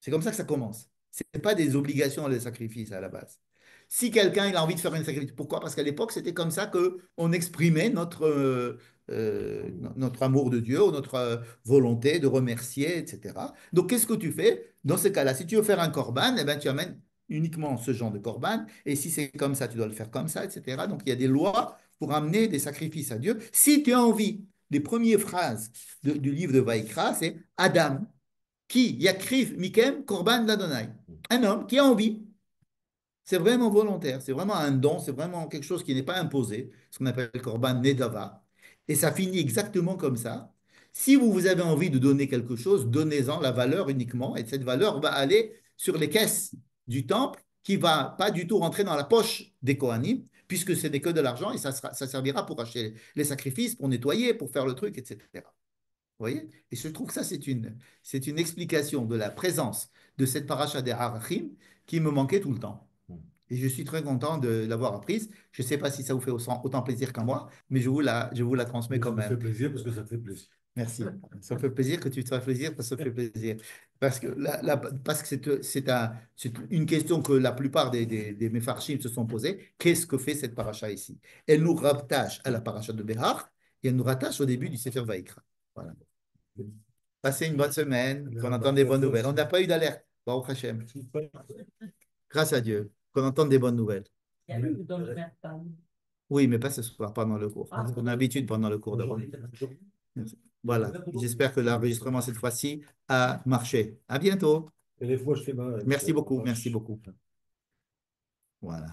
c'est comme ça que ça commence. Ce n'est pas des obligations les sacrifices à la base. Si quelqu'un il a envie de faire un sacrifice, pourquoi? Parce qu'à l'époque, c'était comme ça qu'on exprimait notre amour de Dieu, ou notre volonté de remercier, etc. Donc, qu'est-ce que tu fais? Dans ce cas-là, si tu veux faire un korban, eh ben, tu amènes uniquement ce genre de korban. Et si c'est comme ça, tu dois le faire comme ça, etc. Donc, il y a des lois pour amener des sacrifices à Dieu. Si tu as envie, les premières phrases du livre de Vaïkra, c'est Adam, qui yakriv mikem korban d'Adonai. Un homme qui a envie. C'est vraiment volontaire, c'est vraiment un don, c'est vraiment quelque chose qui n'est pas imposé, ce qu'on appelle korban nedava. Et ça finit exactement comme ça. Si vous avez envie de donner quelque chose, donnez-en la valeur uniquement, et cette valeur va aller sur les caisses du temple, qui ne va pas du tout rentrer dans la poche des Kohanim, puisque ce n'est que de l'argent, et ça servira pour acheter les sacrifices, pour nettoyer, pour faire le truc, etc. Vous voyez? Et je trouve que ça, c'est une explication de la présence de cette paracha des Harachim qui me manquait tout le temps. Et je suis très content de l'avoir apprise. Je ne sais pas si ça vous fait autant plaisir qu'à moi, mais je vous la transmets quand Ça me fait même. plaisir parce que ça te fait plaisir. Merci. Ça me fait plaisir que tu te fasses plaisir, parce que ça fait plaisir. Parce que c'est une question que la plupart des Mefarshim se sont posées. Qu'est-ce que fait cette paracha ici? Elle nous rattache à la paracha de Béhar et elle nous rattache au début du Sefer Vaïkra. Voilà. Passez une bonne semaine, qu'on entende des bonnes nouvelles. On n'a pas eu d'alerte. Baruch Hashem. Grâce à Dieu, qu'on entende des bonnes nouvelles. Il y a eu dans le Mertan. Oui, mais pas ce soir, pendant le cours. Ah. On a l'habitude pendant le cours d'abord. Voilà. J'espère que l'enregistrement cette fois-ci a marché. À bientôt. Et les fois, je fais ma. Merci beaucoup, merci beaucoup. Voilà.